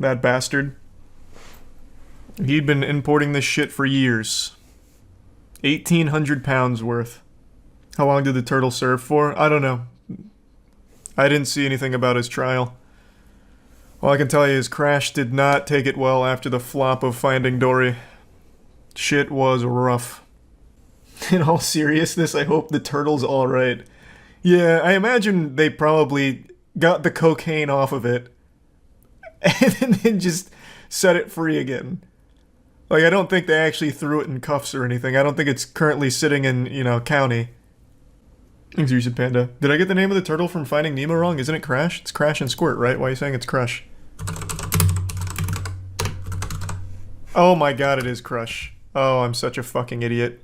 That bastard. He'd been importing this shit for years. 1,800 pounds worth. How long did the turtle serve for? I don't know. I didn't see anything about his trial. All I can tell you is Crash did not take it well after the flop of Finding Dory. Shit was rough. In all seriousness, I hope the turtle's alright. Yeah, I imagine they probably got the cocaine off of it and then just set it free again. Like, I don't think they actually threw it in cuffs or anything. I don't think it's currently sitting in, you know, county. Thanks, Reason Panda. Did I get the name of the turtle from Finding Nemo wrong? Isn't it Crash? It's Crash and Squirt, right? Why are you saying it's Crush? Oh my god, it is Crush. Oh, I'm such a fucking idiot.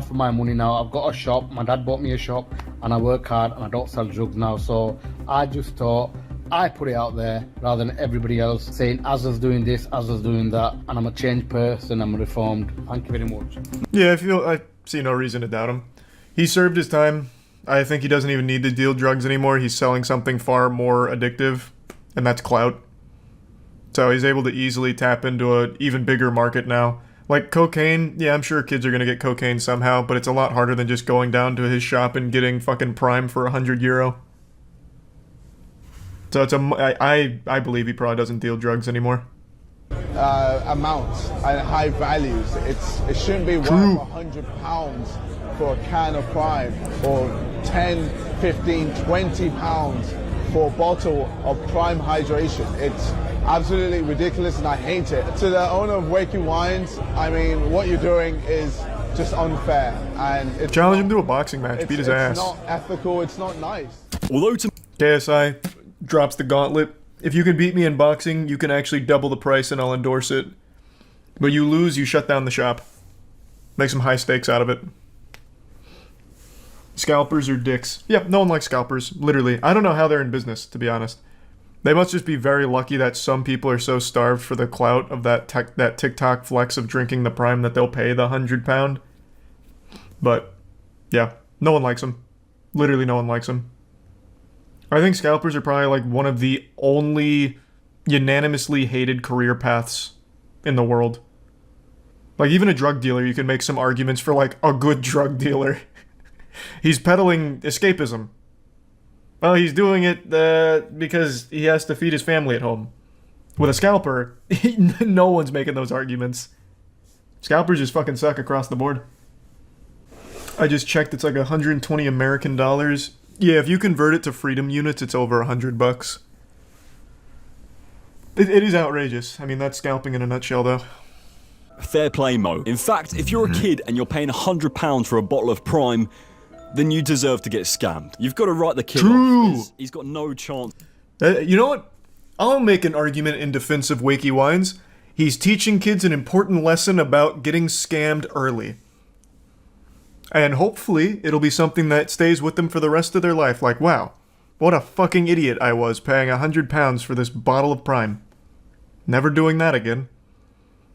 For my money now, I've got a shop. My dad bought me a shop, and I work hard, and I don't sell drugs now. So I just thought I put it out there rather than everybody else saying Azza's doing this, Azza's doing that, and I'm a changed person. I'm reformed. Thank you very much. Yeah, I see no reason to doubt him. He served his time. I think he doesn't even need to deal drugs anymore. He's selling something far more addictive, and that's clout. So he's able to easily tap into an even bigger market now. Like cocaine, yeah, I'm sure kids are gonna get cocaine somehow, but it's a lot harder than just going down to his shop and getting fucking Prime for €100. So it's I believe he probably doesn't deal drugs anymore. Amounts and high values. It shouldn't be worth £100 for a can of Prime, or 10, 15, 20 pounds for a bottle of Prime hydration. It's absolutely ridiculous and I hate it. To the owner of Wakey Wines, I mean, what you're doing is just unfair, and it's challenge him to a boxing match, beat his ass. It's not ethical, it's not nice. Although to KSI drops the gauntlet. If you can beat me in boxing, you can actually double the price and I'll endorse it. But you lose, you shut down the shop. Make some high stakes out of it. Scalpers are dicks. Yeah, no one likes scalpers, literally. I don't know how they're in business, to be honest. They must just be very lucky that some people are so starved for the clout of that TikTok flex of drinking the Prime that they'll pay the £100. But, yeah, no one likes them. Literally no one likes them. I think scalpers are probably like one of the only unanimously hated career paths in the world. Like, even a drug dealer, you can make some arguments for, like, a good drug dealer. He's peddling escapism. Well, he's doing it because he has to feed his family at home. With a scalper, no one's making those arguments. Scalpers just fucking suck across the board. I just checked, it's like 120 American dollars. Yeah, if you convert it to freedom units, it's over $100. It is outrageous. I mean, that's scalping in a nutshell, though. fair play, Mo. In fact, if you're a kid and you're paying £100 for a bottle of Prime, then you deserve to get scammed. You've got to write the kid off. He's got no chance. You know what? I'll make an argument in defense of Wakey Wines. He's teaching kids an important lesson about getting scammed early. And hopefully, it'll be something that stays with them for the rest of their life. Like, wow, what a fucking idiot I was paying £100 for this bottle of Prime. Never doing that again.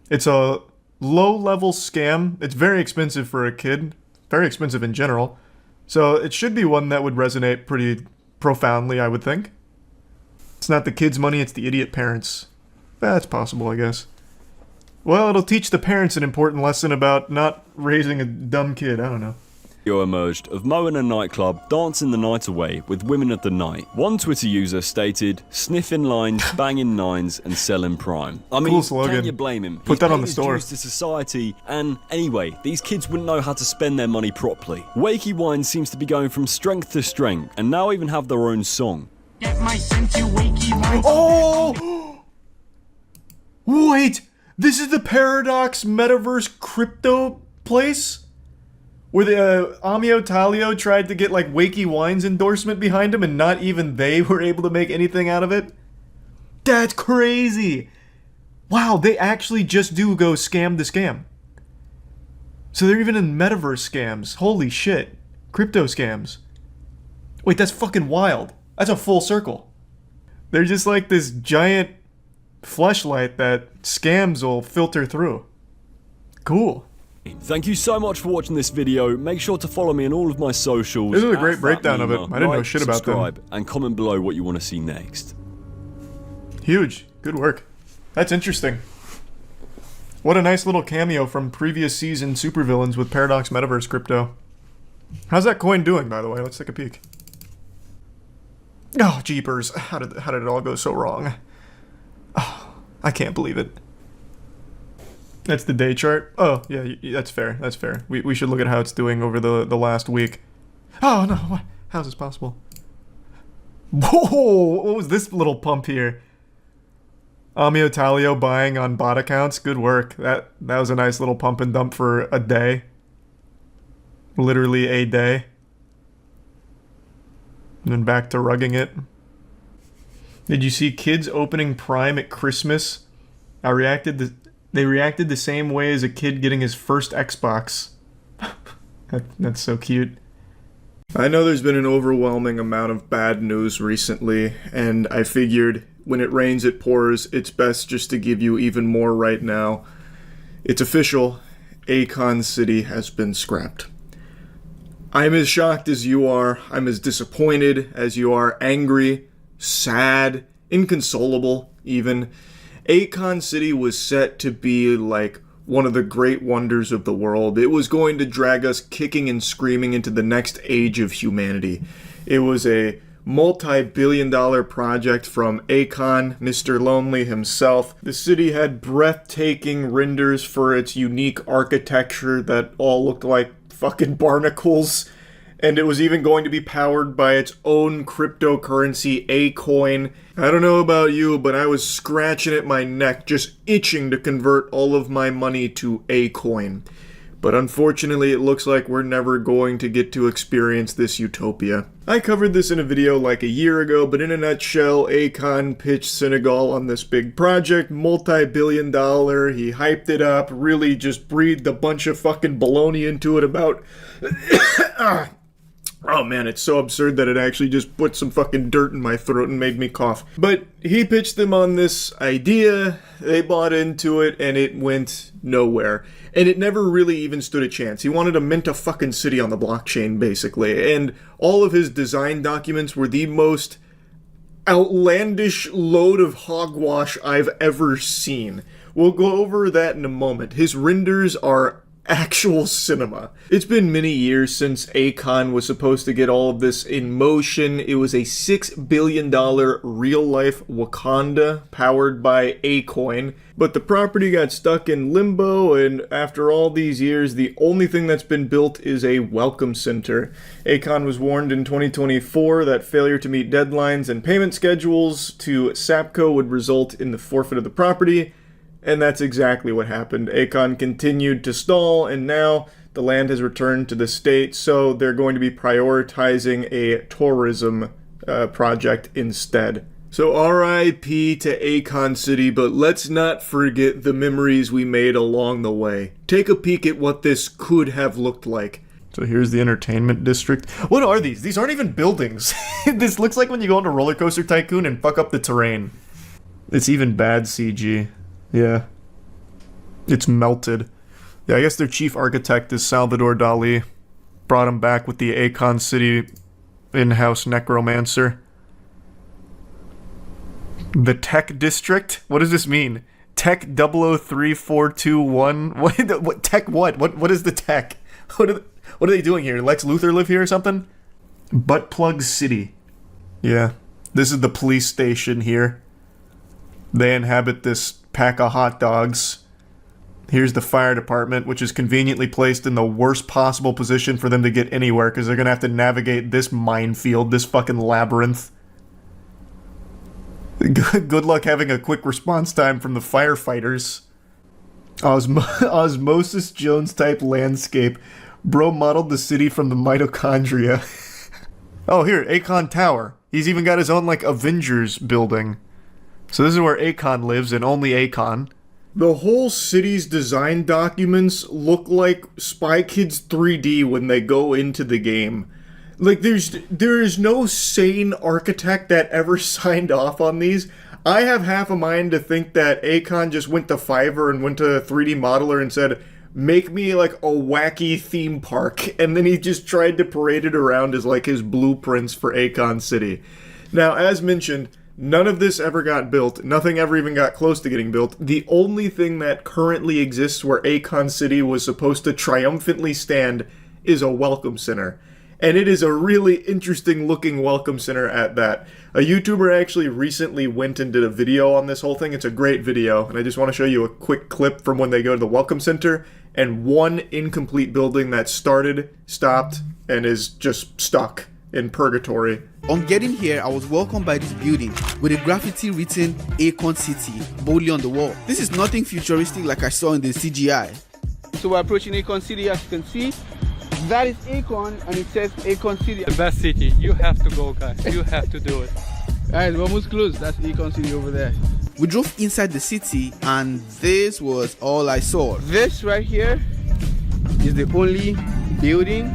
It's a low-level scam. It's very expensive for a kid. Very expensive in general. So it should be one that would resonate pretty profoundly, I would think. It's not the kid's money, it's the idiot parents. That's possible, I guess. Well, it'll teach the parents an important lesson about not raising a dumb kid. I don't know. Video emerged of Mo in a nightclub dancing the night away with women of the night. One Twitter user stated, sniffing lines, banging nines, and selling Prime. I mean, cool slogan. can you blame him? Put that on the store. He's paid his dues to society, and anyway, these kids wouldn't know how to spend their money properly. Wakey Wine seems to be going from strength to strength, and now even have their own song. Get my scent, you Wakey Wine. Oh! Wait! This is the Paradox Metaverse crypto place? Where the Amio Talio tried to get like Wakey Wines endorsement behind him and not even they were able to make anything out of it? That's crazy! Wow, they actually just do go scam the scam. So they're even in metaverse scams. Holy shit. Crypto scams. Wait, that's fucking wild. That's a full circle. They're just like this giant fleshlight that scams will filter through. Cool. Thank you so much for watching this video. Make sure to follow me on all of my socials. This is a great breakdown of it. I didn't know shit about them. Subscribe and comment below what you want to see next. Huge. Good work. That's interesting. What a nice little cameo from previous season supervillains with Paradox Metaverse crypto. How's that coin doing, by the way? Let's take a peek. Oh, jeepers. How did it all go so wrong? Oh, I can't believe it. That's the day chart? Oh, yeah, that's fair. That's fair. We should look at how it's doing over the last week. Oh, no. How's this possible? Whoa! What was this little pump here? Amio Talio buying on bot accounts. Good work. That was a nice little pump and dump for a day. Literally a day. And then back to rugging it. Did you see kids opening Prime at Christmas? They reacted the same way as a kid getting his first Xbox. That's so cute. I know there's been an overwhelming amount of bad news recently, and I figured when it rains it pours, it's best just to give you even more right now. It's official. Akon City has been scrapped. I'm as shocked as you are. I'm as disappointed as you are. Angry, sad, inconsolable even. Akon City was set to be like one of the great wonders of the world. It was going to drag us kicking and screaming into the next age of humanity. It was a multi-billion-dollar project from Akon, Mr. Lonely himself. The city had breathtaking renders for its unique architecture that all looked like fucking barnacles. And it was even going to be powered by its own cryptocurrency, Akon. I don't know about you, but I was scratching at my neck, just itching to convert all of my money to Akon. But unfortunately, it looks like we're never going to get to experience this utopia. I covered this in a video like a year ago, but in a nutshell, Akon pitched Senegal on this big project, multi-billion-dollar, he hyped it up, really just breathed a bunch of fucking baloney into it about... Oh man, it's so absurd that it actually just put some fucking dirt in my throat and made me cough. But he pitched them on this idea, they bought into it, and it went nowhere. And it never really even stood a chance. He wanted to mint a fucking city on the blockchain, basically. And all of his design documents were the most outlandish load of hogwash I've ever seen. We'll go over that in a moment. His renders are actual cinema. It's been many years since Akon was supposed to get all of this in motion. It was a $6 billion real-life Wakanda powered by Akon, but the property got stuck in limbo, and after all these years, the only thing that's been built is a welcome center. Akon was warned in 2024 that failure to meet deadlines and payment schedules to Sapco would result in the forfeit of the property. And that's exactly what happened. Akon continued to stall, and now the land has returned to the state, so they're going to be prioritizing a tourism project instead. So RIP to Akon City, but let's not forget the memories we made along the way. Take a peek at what this could have looked like. So here's the entertainment district. What are these? These aren't even buildings. This looks like when you go into Roller Coaster Tycoon and fuck up the terrain. It's even bad CG. Yeah. It's melted. Yeah, I guess their chief architect is Salvador Dali. Brought him back with the Akon City in-house necromancer. The Tech District? What does this mean? Tech 003421? What tech what? What is the tech? What are they doing here? Lex Luthor live here or something? Butt Plug City. Yeah. This is the police station here. They inhabit this pack of hot dogs. Here's the fire department, which is conveniently placed in the worst possible position for them to get anywhere, because they're going to have to navigate this minefield, this fucking labyrinth. Good luck having a quick response time from the firefighters. Osmosis Jones type landscape. Bro modeled the city from the mitochondria. Oh, here, Akon Tower. He's even got his own, like, Avengers building. So this is where Akon lives, and only Akon. The whole city's design documents look like Spy Kids 3D when they go into the game. Like, there is no sane architect that ever signed off on these. I have half a mind to think that Akon just went to Fiverr and went to 3D Modeler and said, make me, like, a wacky theme park. And then he just tried to parade it around as, like, his blueprints for Akon City. Now, as mentioned, none of this ever got built. Nothing ever even got close to getting built. The only thing that currently exists where Akon City was supposed to triumphantly stand is a welcome center. And it is a really interesting looking welcome center at that. A YouTuber actually recently went and did a video on this whole thing. It's a great video, and I just want to show you a quick clip from when they go to the welcome center and one incomplete building that started, stopped, and is just stuck in purgatory. On getting here, I was welcomed by this building with a graffiti written Akon City boldly on the wall. This is nothing futuristic like I saw in the CGI. So we're approaching Akon City, as you can see. That is Akon, and it says Akon City. The best city. You have to go, guys. You have to do it. Alright, we're almost close. That's Akon City over there. We drove inside the city, and this was all I saw. This right here is the only building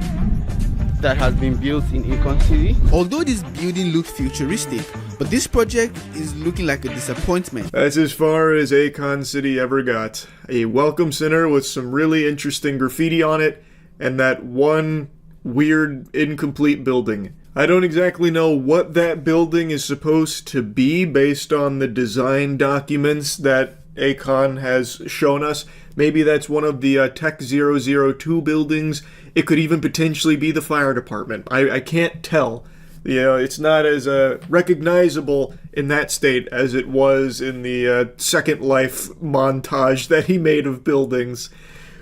that has been built in Akon City. Although this building looked futuristic, but this project is looking like a disappointment. That's as far as Akon City ever got. A welcome center with some really interesting graffiti on it, and that one weird, incomplete building. I don't exactly know what that building is supposed to be based on the design documents that Akon has shown us. Maybe that's one of the Tech 002 buildings. It could even potentially be the fire department. I can't tell. You know, it's not as recognizable in that state as it was in the Second Life montage that he made of buildings.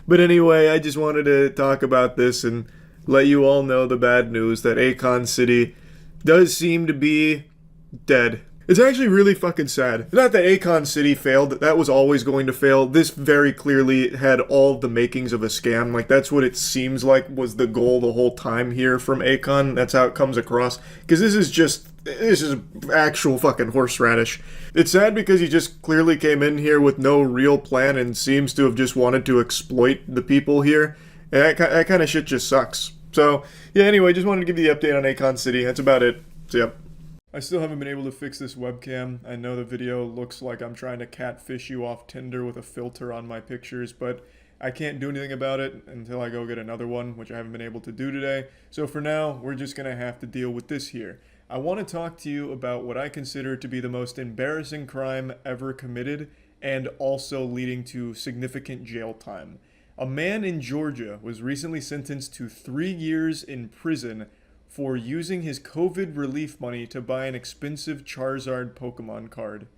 But anyway, I just wanted to talk about this and let you all know the bad news that Akon City does seem to be dead. It's actually really fucking sad. Not that Akon City failed, that was always going to fail. This very clearly had all the makings of a scam. Like, that's what it seems like was the goal the whole time here from Akon. That's how it comes across. Because this is actual fucking horseradish. It's sad because he just clearly came in here with no real plan and seems to have just wanted to exploit the people here. And that kind of shit just sucks. So, yeah, anyway, just wanted to give you the update on Akon City. That's about it. So, yep. I still haven't been able to fix this webcam. I know the video looks like I'm trying to catfish you off Tinder with a filter on my pictures, but I can't do anything about it until I go get another one, which I haven't been able to do today. So for now, we're just going to have to deal with this here. I want to talk to you about what I consider to be the most embarrassing crime ever committed and also leading to significant jail time. A man in Georgia was recently sentenced to 3 years in prison for using his COVID relief money to buy an expensive Charizard Pokemon card.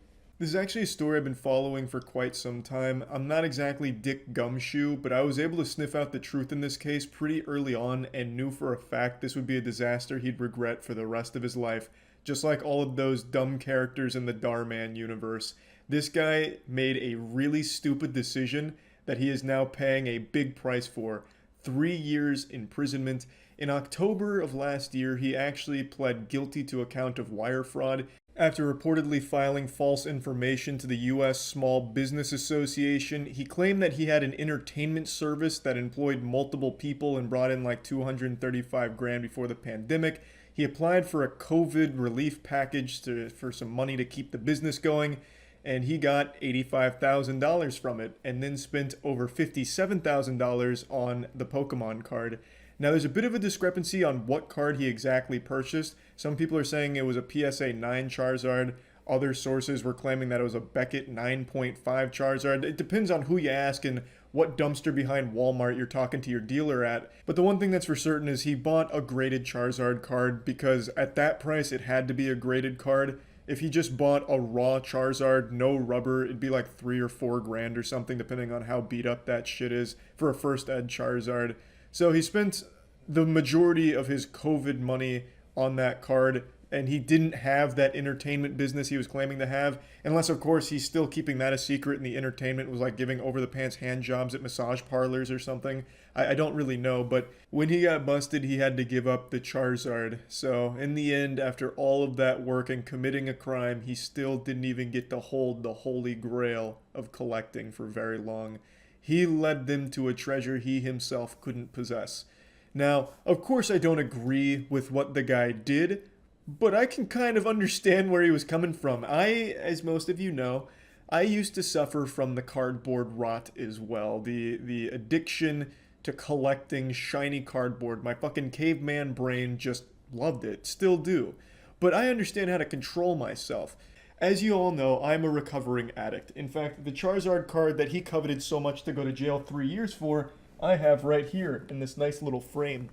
This is actually a story I've been following for quite some time. I'm not exactly Dick Gumshoe, but I was able to sniff out the truth in this case pretty early on and knew for a fact this would be a disaster he'd regret for the rest of his life, just like all of those dumb characters in the Darman universe. This guy made a really stupid decision that he is now paying a big price for. 3 years imprisonment. In October of last year, he actually pled guilty to a count of wire fraud after reportedly filing false information to the U.S. Small Business Association. He claimed that he had an entertainment service that employed multiple people and brought in like $235,000 before the pandemic. He applied for a COVID relief package for some money to keep the business going, and he got $85,000 from it, and then spent over $57,000 on the Pokemon card. Now, there's a bit of a discrepancy on what card he exactly purchased. Some people are saying it was a PSA 9 Charizard. Other sources were claiming that it was a Beckett 9.5 Charizard. It depends on who you ask and what dumpster behind Walmart you're talking to your dealer at. But the one thing that's for certain is he bought a graded Charizard card because at that price it had to be a graded card. If he just bought a raw Charizard, no rubber, it'd be like $3 or $4 or something, depending on how beat up that shit is for a first ed Charizard. So he spent the majority of his COVID money on that card, and he didn't have that entertainment business he was claiming to have, unless of course he's still keeping that a secret and the entertainment was like giving over the pants hand jobs at massage parlors or something. I don't really know, but when he got busted, he had to give up the Charizard. So in the end, after all of that work and committing a crime, he still didn't even get to hold the holy grail of collecting for very long. He led them to a treasure he himself couldn't possess. Now, of course I don't agree with what the guy did, but I can kind of understand where he was coming from. As most of you know, I used to suffer from the cardboard rot as well. The addiction to collecting shiny cardboard. My fucking caveman brain just loved it. Still do. But I understand how to control myself. As you all know, I'm a recovering addict. In fact, the Charizard card that he coveted so much to go to jail 3 years for, I have right here in this nice little frame.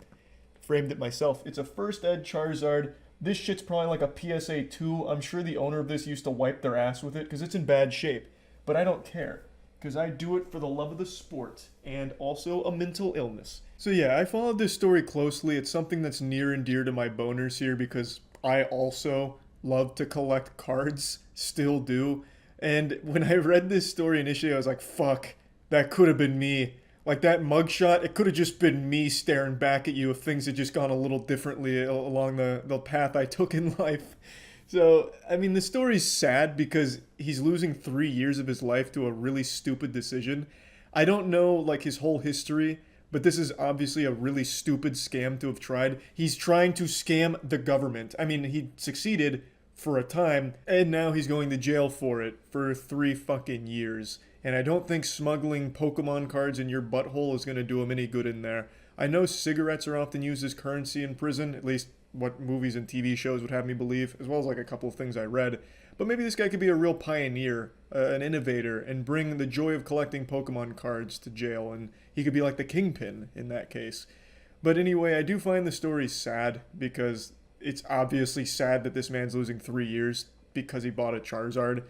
Framed it myself. It's a first ed Charizard. This shit's probably like a PSA 2. I'm sure the owner of this used to wipe their ass with it because it's in bad shape. But I don't care because I do it for the love of the sport and also a mental illness. So yeah, I followed this story closely. It's something that's near and dear to my boners here because I also love to collect cards, still do. And when I read this story initially, I was like, fuck, that could have been me. Like that mugshot, it could have just been me staring back at you if things had just gone a little differently along the path I took in life. So, I mean, the story's sad because he's losing 3 years of his life to a really stupid decision. I don't know, like, his whole history, but this is obviously a really stupid scam to have tried. He's trying to scam the government. I mean, he succeeded for a time, and now he's going to jail for it for 3 fucking years. And I don't think smuggling Pokemon cards in your butthole is going to do him any good in there. I know cigarettes are often used as currency in prison, at least what movies and TV shows would have me believe, as well as like a couple of things I read. But maybe this guy could be a real pioneer, an innovator, and bring the joy of collecting Pokemon cards to jail, and he could be like the kingpin in that case. But anyway, I do find the story sad because it's obviously sad that this man's losing 3 years because he bought a Charizard.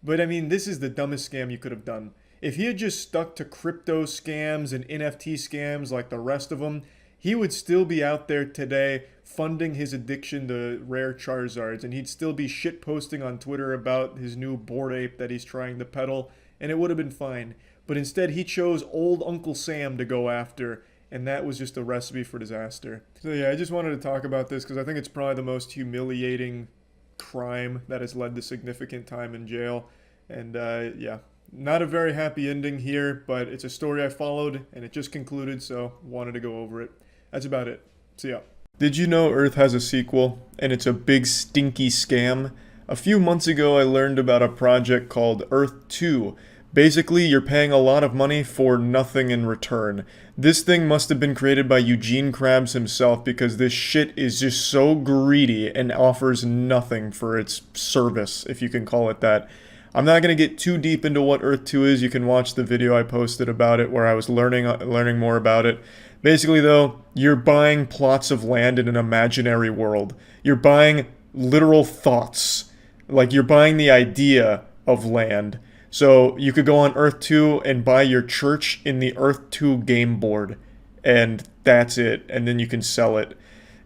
But I mean, this is the dumbest scam you could have done. If he had just stuck to crypto scams and NFT scams like the rest of them, he would still be out there today funding his addiction to rare Charizards, and he'd still be shitposting on Twitter about his new Bored Ape that he's trying to peddle, and it would have been fine. But instead, he chose old Uncle Sam to go after, and that was just a recipe for disaster. So yeah, I just wanted to talk about this because I think it's probably the most humiliating crime that has led to significant time in jail. And yeah, not a very happy ending here, but it's a story I followed, and it just concluded, so wanted to go over it. That's about it. See ya. Did you know Earth has a sequel, and it's a big stinky scam? A few months ago I learned about a project called Earth 2. Basically, you're paying a lot of money for nothing in return. This thing must have been created by Eugene Krabs himself because this shit is just so greedy and offers nothing for its service, if you can call it that. I'm not going to get too deep into what Earth 2 is. You can watch the video I posted about it where I was learning more about it. Basically, though, you're buying plots of land in an imaginary world. You're buying literal thoughts. Like, you're buying the idea of land. So, you could go on Earth 2 and buy your church in the Earth 2 game board. And that's it. And then you can sell it.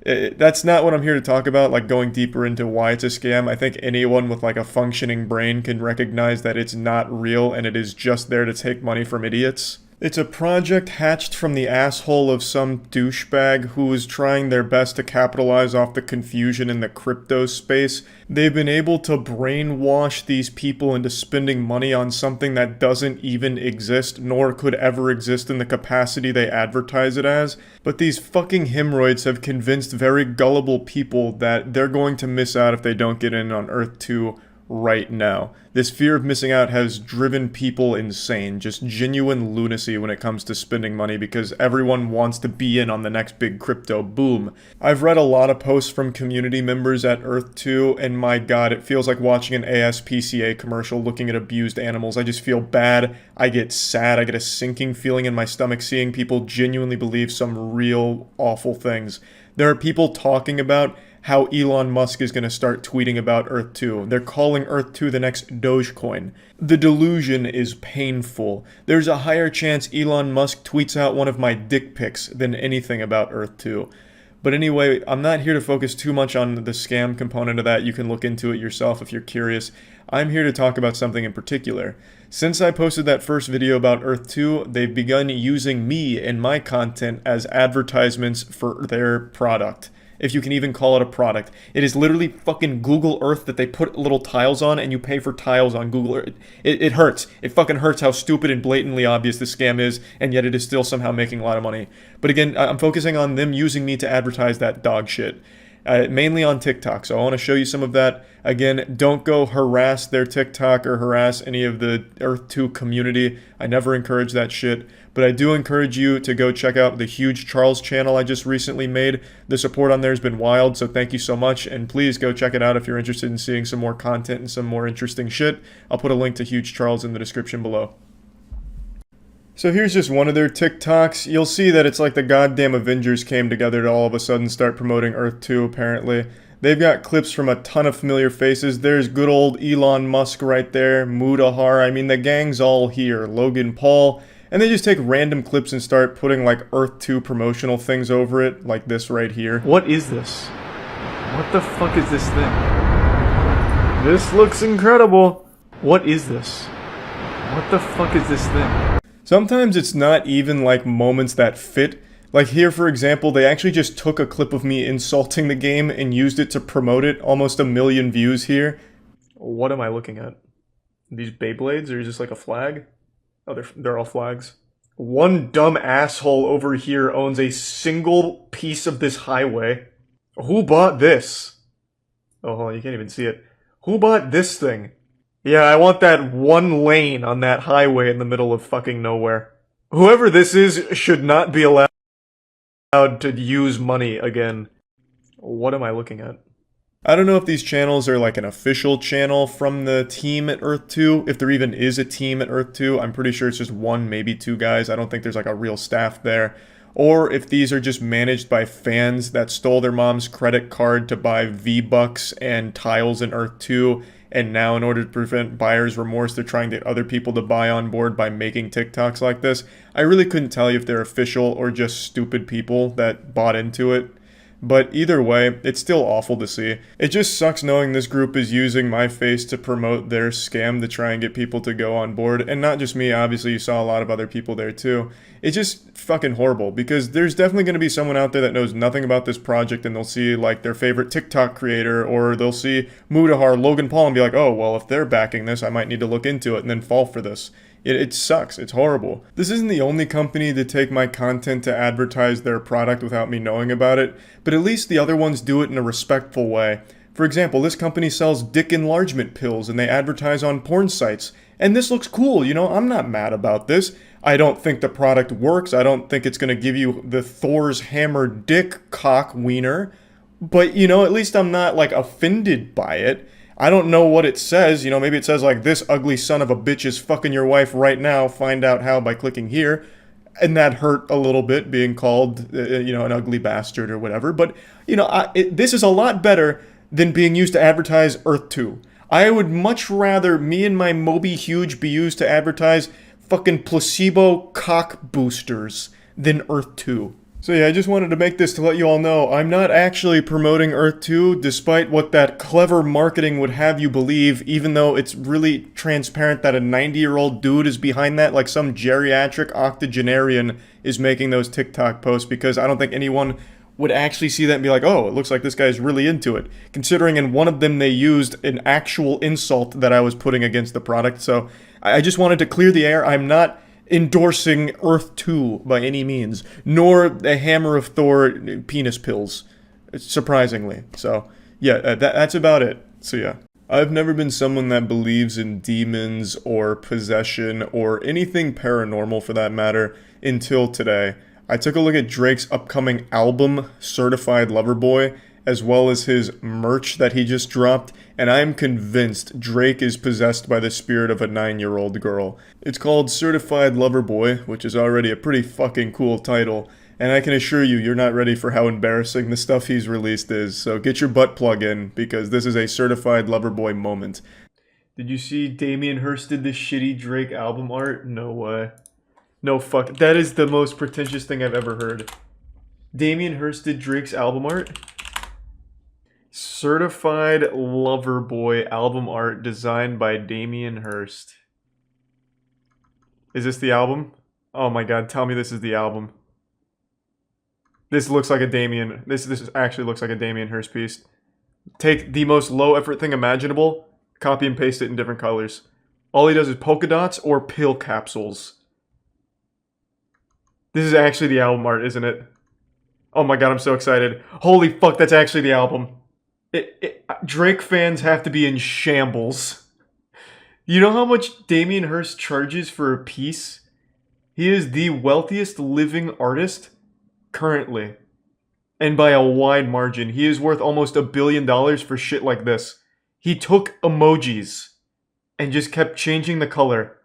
That's not what I'm here to talk about, like going deeper into why it's a scam. I think anyone with like a functioning brain can recognize that it's not real and it is just there to take money from idiots. It's a project hatched from the asshole of some douchebag who is trying their best to capitalize off the confusion in the crypto space. They've been able to brainwash these people into spending money on something that doesn't even exist, nor could ever exist in the capacity they advertise it as. But these fucking hemorrhoids have convinced very gullible people that they're going to miss out if they don't get in on Earth 2 right now. This fear of missing out has driven people insane, just genuine lunacy when it comes to spending money because everyone wants to be in on the next big crypto boom. I've read a lot of posts from community members at Earth 2, and my god, it feels like watching an ASPCA commercial looking at abused animals. I just feel bad, I get sad, I get a sinking feeling in my stomach seeing people genuinely believe some real awful things. There are people talking about how Elon Musk is going to start tweeting about Earth 2. They're calling Earth 2 the next Dogecoin. The delusion is painful. There's a higher chance Elon Musk tweets out one of my dick pics than anything about Earth 2. But anyway, I'm not here to focus too much on the scam component of that. You can look into it yourself if you're curious. I'm here to talk about something in particular. Since I posted that first video about Earth 2, they've begun using me and my content as advertisements for their product. If you can even call it a product. It is literally fucking Google Earth that they put little tiles on and you pay for tiles on Google Earth. It hurts. It fucking hurts how stupid and blatantly obvious this scam is, and yet it is still somehow making a lot of money. But again, I'm focusing on them using me to advertise that dog shit. Mainly on TikTok, so I want to show you some of that. Again, don't go harass their TikTok or harass any of the Earth 2 community. I never encourage that shit. But I do encourage you to go check out the Huge Charles channel I just recently made. The support on there has been wild, so thank you so much. And please go check it out if you're interested in seeing some more content and some more interesting shit. I'll put a link to Huge Charles in the description below. So here's just one of their TikToks. You'll see that it's like the goddamn Avengers came together to all of a sudden start promoting Earth 2, apparently. They've got clips from a ton of familiar faces. There's good old Elon Musk right there, Mudahar. I mean, the gang's all here. Logan Paul. And they just take random clips and start putting like Earth 2 promotional things over it, like this right here. What is this? What the fuck is this thing? This looks incredible. What is this? What the fuck is this thing? Sometimes it's not even like moments that fit. Like here, for example, they actually just took a clip of me insulting the game and used it to promote it. Almost 1 million views here. What am I looking at? These Beyblades, or is this like a flag? Oh, they're all flags. One dumb asshole over here owns a single piece of this highway. Who bought this? Oh, hold on, you can't even see it. Who bought this thing? Yeah, I want that one lane on that highway in the middle of fucking nowhere. Whoever this is should not be allowed to use money again. What am I looking at? I don't know if these channels are like an official channel from the team at Earth 2, if there even is a team at Earth 2. I'm pretty sure it's just one, maybe two guys. I don't think there's like a real staff there. or if these are just managed by fans that stole their mom's credit card to buy V-Bucks and tiles in Earth 2, and now in order to prevent buyer's remorse, they're trying to get other people to buy on board by making TikToks like this. I really couldn't tell you if they're official or just stupid people that bought into it. But either way, it's still awful to see. It just sucks knowing this group is using my face to promote their scam to try and get people to go on board. And not just me, obviously you saw a lot of other people there too. It's just fucking horrible because there's definitely going to be someone out there that knows nothing about this project and they'll see like their favorite TikTok creator or they'll see Mudahar, Logan Paul and be like, oh, well, if they're backing this, I might need to look into it and then fall for this. It sucks. It's horrible. This isn't the only company to take my content to advertise their product without me knowing about it, but at least the other ones do it in a respectful way. For example, this company sells dick enlargement pills and they advertise on porn sites. And this looks cool, you know, I'm not mad about this. I don't think the product works. I don't think it's going to give you the Thor's hammer dick cock wiener. But, you know, at least I'm not, like, offended by it. I don't know what it says, you know, maybe it says like, this ugly son of a bitch is fucking your wife right now, find out how by clicking here, and that hurt a little bit, being called, you know, an ugly bastard or whatever, but, you know, this is a lot better than being used to advertise Earth 2. I would much rather me and my Moby Huge be used to advertise fucking placebo cock boosters than Earth 2. So yeah, I just wanted to make this to let you all know, I'm not actually promoting Earth 2, despite what that clever marketing would have you believe, even though it's really transparent that a 90-year-old dude is behind that, like some geriatric octogenarian is making those TikTok posts, because I don't think anyone would actually see that and be like, oh, it looks like this guy's really into it, considering in one of them they used an actual insult that I was putting against the product. So I just wanted to clear the air. I'm not endorsing Earth 2 by any means, nor the Hammer of Thor penis pills, surprisingly. So yeah, that's about it. So yeah, I've never been someone that believes in demons or possession or anything paranormal for that matter until today. I took a look at Drake's upcoming album, Certified Lover Boy, as well as his merch that he just dropped, and I am convinced Drake is possessed by the spirit of a 9-year-old girl. It's called Certified Lover Boy, which is already a pretty fucking cool title, and I can assure you, you're not ready for how embarrassing the stuff he's released is, so get your butt plug in, because this is a Certified Lover Boy moment. Did you see Damien Hirst did this shitty Drake album art? No way. No fuck. That is the most pretentious thing I've ever heard. Damien Hirst did Drake's album art? Certified Lover Boy album art designed by Damien Hirst. Is this the album? Oh my god, tell me this is the album. This looks like a Damien... This actually looks like a Damien Hirst piece. Take the most low effort thing imaginable, copy and paste it in different colors. All he does is polka dots or pill capsules. This is actually the album art, isn't it? Oh my god, I'm so excited. Holy fuck, that's actually the album. Drake fans have to be in shambles. You know how much Damien Hirst charges for a piece? He is the wealthiest living artist currently. And by a wide margin. He is worth almost $1 billion for shit like this. He took emojis and just kept changing the color.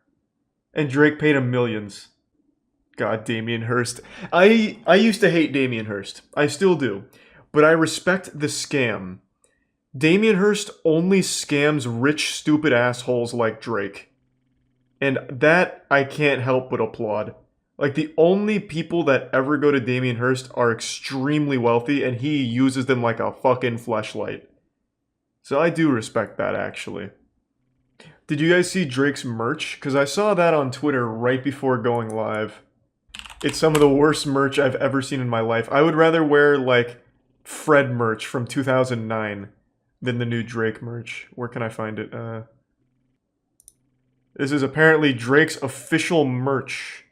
And Drake paid him millions. God, Damien Hirst. I used to hate Damien Hirst. I still do. But I respect the scam. Damien Hirst only scams rich, stupid assholes like Drake. And that I can't help but applaud. Like, the only people that ever go to Damien Hirst are extremely wealthy, and he uses them like a fucking fleshlight. So I do respect that, actually. Did you guys see Drake's merch? Because I saw that on Twitter right before going live. It's some of the worst merch I've ever seen in my life. I would rather wear, like, Fred merch from 2009 than the new Drake merch. Where can I find it? This is apparently Drake's official merch.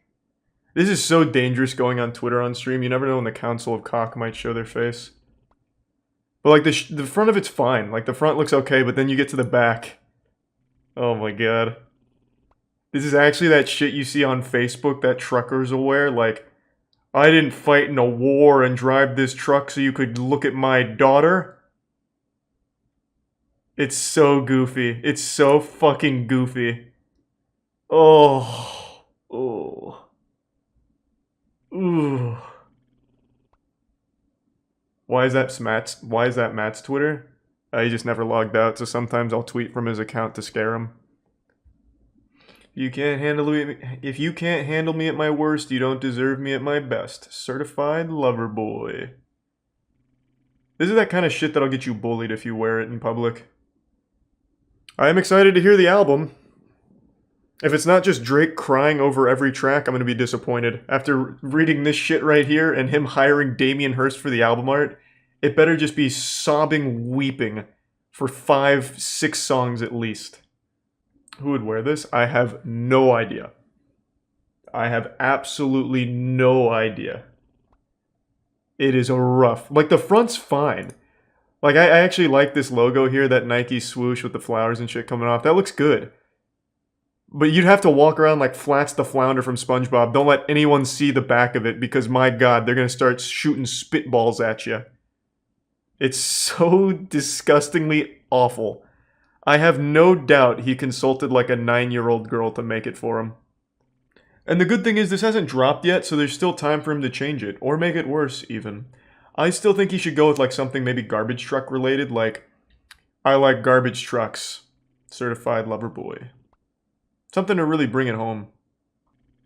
This is so dangerous going on Twitter on stream. You never know when the Council of Cock might show their face. But, like, the front of it's fine. Like, the front looks okay, but then you get to the back. Oh my god. This is actually that shit you see on Facebook that truckers will wear. Like, I didn't fight in a war and drive this truck so you could look at my daughter. It's so goofy. It's so fucking goofy. Oh. Oh. Ooh. Why is that Matt's Twitter? He just never logged out, so sometimes I'll tweet from his account to scare him. If you can't handle me at my worst, you don't deserve me at my best. Certified lover boy. This is that kind of shit that'll get you bullied if you wear it in public. I am excited to hear the album. If it's not just Drake crying over every track, I'm going to be disappointed. After reading this shit right here and him hiring Damien Hirst for the album art, it better just be sobbing, weeping for 5-6 songs at least. Who would wear this? I have no idea. I have absolutely no idea. It is a rough... Like, the front's fine. Like, I actually like this logo here, that Nike swoosh with the flowers and shit coming off. That looks good. But you'd have to walk around like Flats the Flounder from SpongeBob. Don't let anyone see the back of it because, my God, they're going to start shooting spitballs at you. It's so disgustingly awful. I have no doubt he consulted like a 9-year-old girl to make it for him. And the good thing is this hasn't dropped yet, so there's still time for him to change it, or make it worse even. I still think he should go with like something maybe garbage truck related, like I like garbage trucks, certified lover boy. Something to really bring it home.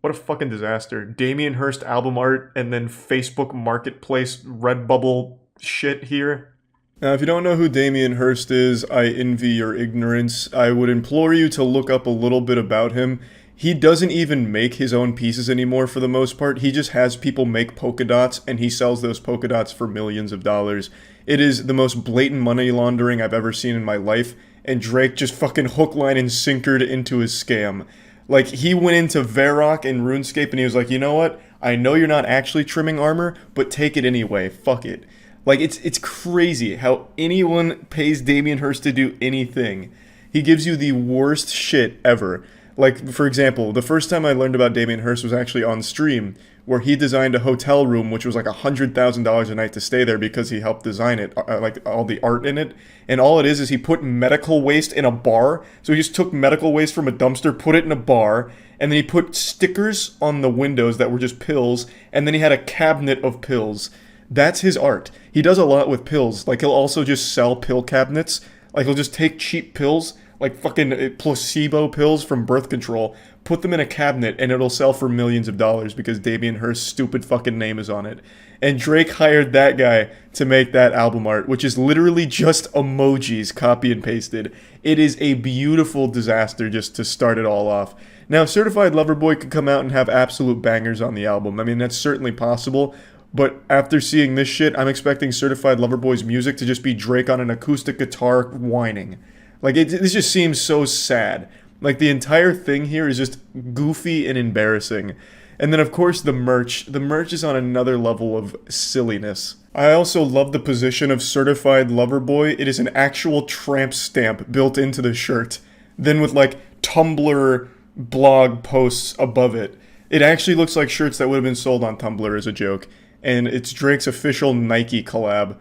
What a fucking disaster. Damien Hirst album art and then Facebook Marketplace Redbubble shit here. Now, if you don't know who Damien Hirst is, I envy your ignorance. I would implore you to look up a little bit about him. He doesn't even make his own pieces anymore for the most part. He just has people make polka dots, and he sells those polka dots for millions of dollars. It is the most blatant money laundering I've ever seen in my life, and Drake just fucking hook, line, and sinkered into his scam. Like, he went into Varrock and RuneScape, and he was like, you know what? I know you're not actually trimming armor, but take it anyway. Fuck it. Like, it's crazy how anyone pays Damien Hirst to do anything. He gives you the worst shit ever. Like, for example, the first time I learned about Damien Hirst was actually on stream, where he designed a hotel room, which was like $100,000 a night to stay there because he helped design it, like all the art in it. And all it is he put medical waste in a bar. So he just took medical waste from a dumpster, put it in a bar, and then he put stickers on the windows that were just pills, and then he had a cabinet of pills. That's his art. He does a lot with pills. Like, he'll also just sell pill cabinets. Like, he'll just take cheap pills, like fucking placebo pills from birth control, put them in a cabinet, and it'll sell for millions of dollars because Damien Hirst's stupid fucking name is on it. And Drake hired that guy to make that album art, which is literally just emojis copy and pasted. It is a beautiful disaster just to start it all off. Now, Certified Lover Boy could come out and have absolute bangers on the album. I mean, that's certainly possible. But after seeing this shit, I'm expecting Certified Lover Boy's music to just be Drake on an acoustic guitar whining. Like, this just seems so sad. Like, the entire thing here is just goofy and embarrassing. And then, of course, the merch. The merch is on another level of silliness. I also love the position of Certified Lover Boy. It is an actual tramp stamp built into the shirt. Then with, like, Tumblr blog posts above it. It actually looks like shirts that would have been sold on Tumblr as a joke. And it's Drake's official Nike collab.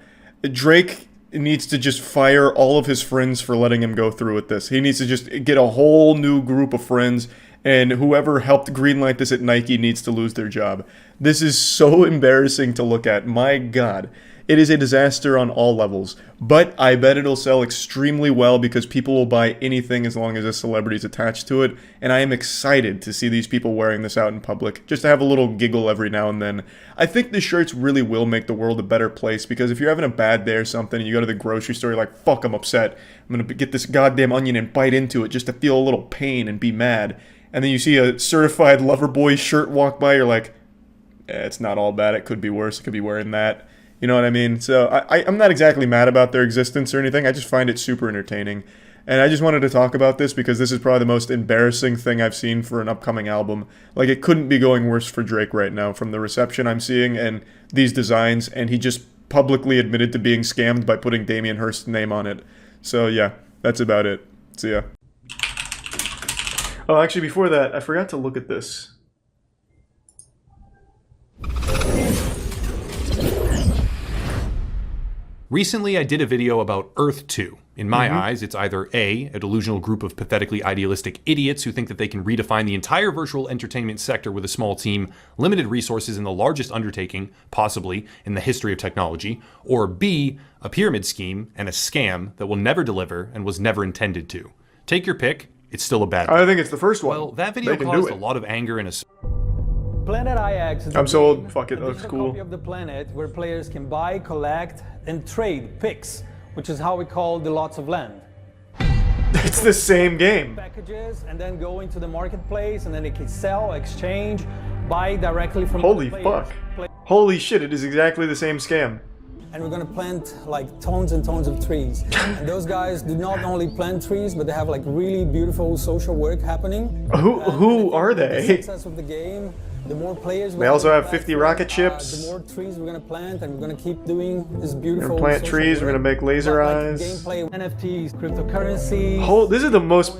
Drake needs to just fire all of his friends for letting him go through with this. He needs to just get a whole new group of friends, and whoever helped greenlight this at Nike needs to lose their job. This is so embarrassing to look at. My God. It is a disaster on all levels. But I bet it'll sell extremely well because people will buy anything as long as a celebrity's attached to it. And I am excited to see these people wearing this out in public, just to have a little giggle every now and then. I think the shirts really will make the world a better place because if you're having a bad day or something and you go to the grocery store, you're like, fuck, I'm upset. I'm going to get this goddamn onion and bite into it just to feel a little pain and be mad. And then you see a Certified Lover Boy shirt walk by, you're like, it's not all bad. It could be worse. It could be wearing that. You know what I mean? So I'm not exactly mad about their existence or anything. I just find it super entertaining. And I just wanted to talk about this because this is probably the most embarrassing thing I've seen for an upcoming album. Like, it couldn't be going worse for Drake right now from the reception I'm seeing and these designs. And he just publicly admitted to being scammed by putting Damien Hirst's name on it. So yeah, that's about it. See ya. Oh, actually, before that, I forgot to look at this. Recently, I did a video about Earth 2. In my eyes, it's either A, a delusional group of pathetically idealistic idiots who think that they can redefine the entire virtual entertainment sector with a small team, limited resources, and the largest undertaking, possibly, in the history of technology, or B, a pyramid scheme and a scam that will never deliver and was never intended to. Take your pick, it's still a bad I think it's the first one. Well, that video caused a lot of anger and a... Planet IX is I'm sold. Fuck it, looks cool. copy of the planet where players can buy, collect, and trade picks, which is how we call the lots of land. It's the same game. Packages and then go into the marketplace and then they can sell, exchange, buy directly from Holy the fuck. Holy shit, it is exactly the same scam. And we're gonna plant like tons and tons of trees. And those guys do not only plant trees, but they have like really beautiful social work happening. Who are they? The success of the game. The more players they also have 50 rocket ships. The more trees we're gonna plant, and we're gonna keep doing this beautiful. We're gonna plant trees. We're gonna make laser eyes. Gameplay, NFTs, cryptocurrency. This is the most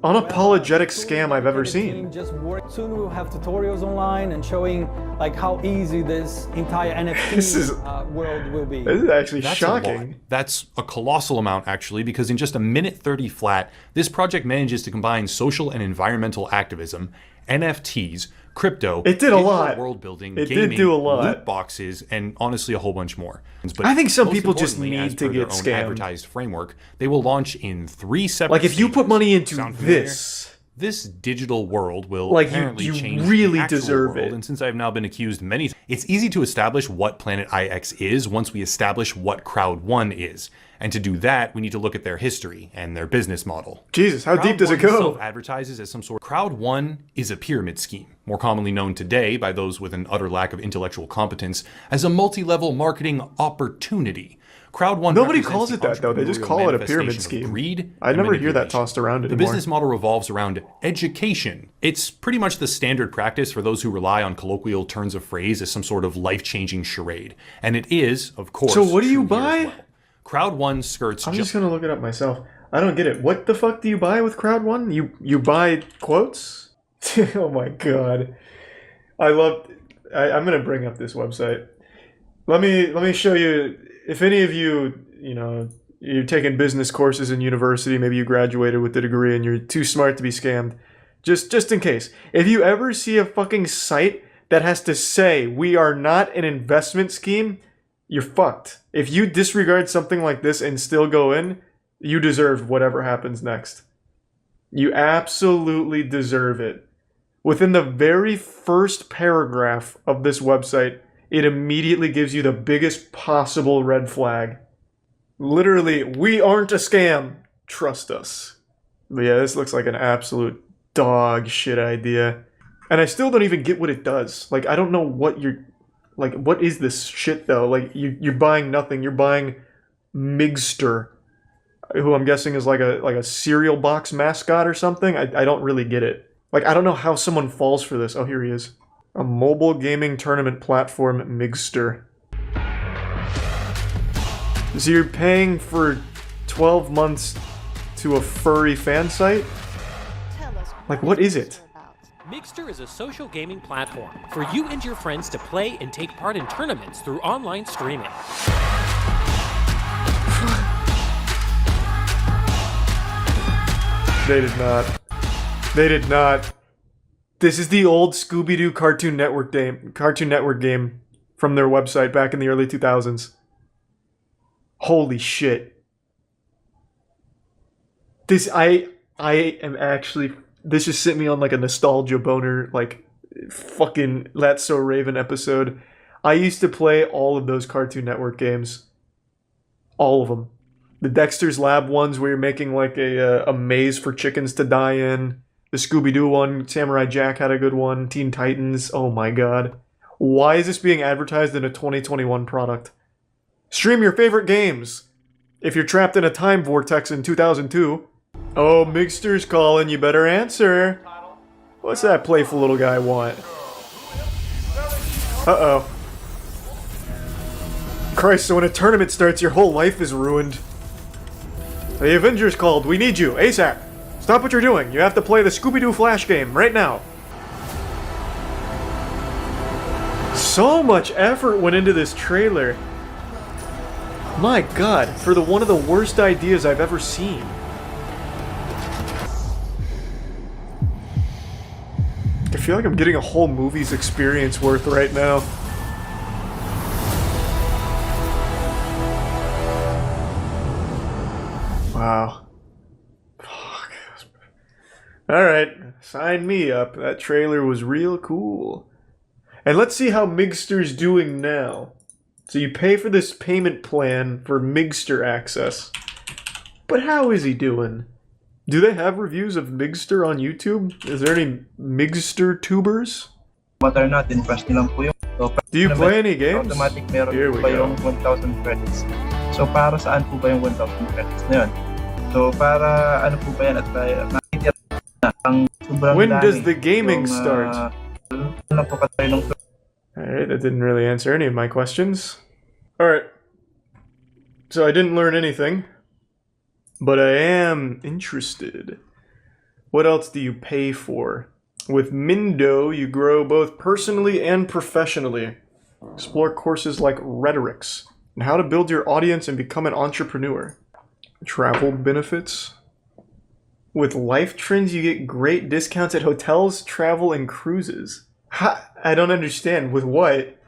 unapologetic scam I've ever seen. Soon we'll have tutorials online and showing like how easy this entire NFT world will be. This is actually shocking. That's a colossal amount, actually, because in just a minute 30 flat, this project manages to combine social and environmental activism, NFTs, crypto, it did a lot. World building, it gaming, did do a lot. Loot boxes, and honestly a whole bunch more. But I think some people just need to get scammed. Advertised framework, they will launch in 3 separate. Like if you put money into this digital world will like apparently you change really the actual deserve world. it. And since I've now been accused many times, it's easy to establish what Planet IX is once we establish what Crowd1 is. And to do that, we need to look at their history and their business model. Jesus, how deep does it go? Self-advertises as some sort. Crowd1 is a pyramid scheme, more commonly known today by those with an utter lack of intellectual competence as a multi-level marketing opportunity. Crowd1 nobody calls it that though. They just call it a pyramid scheme. Greed I never hear that tossed around anymore. The business model revolves around education. It's pretty much the standard practice for those who rely on colloquial turns of phrase as some sort of life-changing charade. And it is, of course. So what do you buy? Crowd1 skirts. I'm just gonna look it up myself. I don't get it. What the fuck do you buy with Crowd1? You buy quotes? Oh my god. I'm gonna bring up this website. Let me show you. If any of you, you're taking business courses in university, maybe you graduated with a degree and you're too smart to be scammed, just in case. If you ever see a fucking site that has to say, we are not an investment scheme, you're fucked. If you disregard something like this and still go in, you deserve whatever happens next. You absolutely deserve it. Within the very first paragraph of this website, it immediately gives you the biggest possible red flag. Literally, we aren't a scam. Trust us. But yeah, this looks like an absolute dog shit idea. And I still don't even get what it does. Like, I don't know what you're... Like, what is this shit, though? Like, you're buying nothing. You're buying Migster, who I'm guessing is like a cereal box mascot or something. I don't really get it. Like, I don't know how someone falls for this. Oh, here he is. A mobile gaming tournament platform, Migster. So you're paying for 12 months to a furry fan site? Like, what is it? Migster is a social gaming platform for you and your friends to play and take part in tournaments through online streaming. They did not. They did not. This is the old Scooby-Doo Cartoon Network game from their website back in the early 2000s. Holy shit. This just sent me on like a nostalgia boner, like fucking That's So Raven episode. I used to play all of those Cartoon Network games. All of them. The Dexter's Lab ones where you're making like a maze for chickens to die in. The Scooby-Doo one, Samurai Jack had a good one. Teen Titans, oh my god. Why is this being advertised in a 2021 product? Stream your favorite games. If you're trapped in a time vortex in 2002. Oh, Migster's calling, you better answer. What's that playful little guy want? Uh-oh. Christ, so when a tournament starts, your whole life is ruined. The Avengers called, we need you, ASAP. Stop what you're doing. You have to play the Scooby-Doo Flash game right now. So much effort went into this trailer. My god, for one of the worst ideas I've ever seen. I feel like I'm getting a whole movie's experience worth right now. Wow. Fuck. Alright, sign me up. That trailer was real cool. And let's see how Migster's doing now. So you pay for this payment plan for Migster access. But how is he doing? Do they have reviews of Migster on YouTube? Is there any Migster tubers? Do you play any games? Automatic meron Here we pa go. yung 1,000 credits. So para saan po ba yung 1,000 credits na yun? So para ano po ba yan at nakitira na ang sobrang When dami. does the gaming Yung, start? ano po kasi nung Alright, that didn't really answer any of my questions. Alright. So I didn't learn anything. But I am interested. What else do you pay for? With Mindo, you grow both personally and professionally. Explore courses like rhetorics and how to build your audience and become an entrepreneur. Travel benefits. With Life Trends, you get great discounts at hotels, travel, and cruises. I don't understand. With what?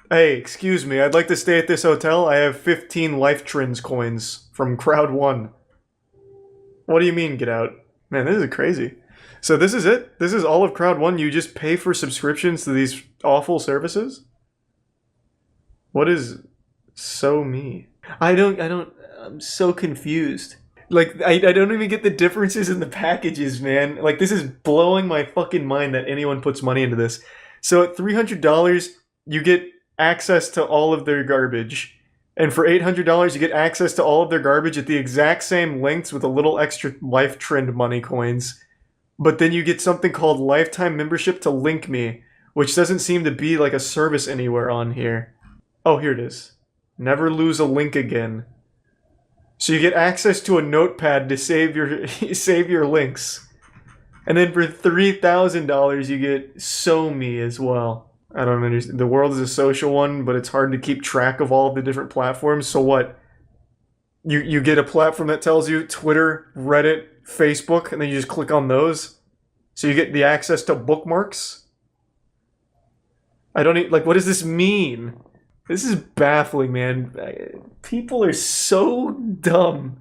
Hey, excuse me, I'd like to stay at this hotel. I have 15 Life Trends coins from Crowd1. What do you mean, get out? Man, this is crazy. So this is it? This is all of Crowd1? You just pay for subscriptions to these awful services? What is so me? I'm so confused. Like, I don't even get the differences in the packages, man. Like, this is blowing my fucking mind that anyone puts money into this. So at $300, you get access to all of their garbage. And for $800, you get access to all of their garbage at the exact same lengths with a little extra Life Trend money coins. But then you get something called lifetime membership to Link Me, which doesn't seem to be like a service anywhere on here. Oh, here it is. Never lose a link again. So you get access to a notepad to save your links. And then for $3,000, you get So Me as well. I don't understand. The world is a social one, but it's hard to keep track of all of the different platforms. So what? You get a platform that tells you Twitter, Reddit, Facebook, and then you just click on those. So you get the access to bookmarks. I don't like. What does this mean? This is baffling, man. People are so dumb.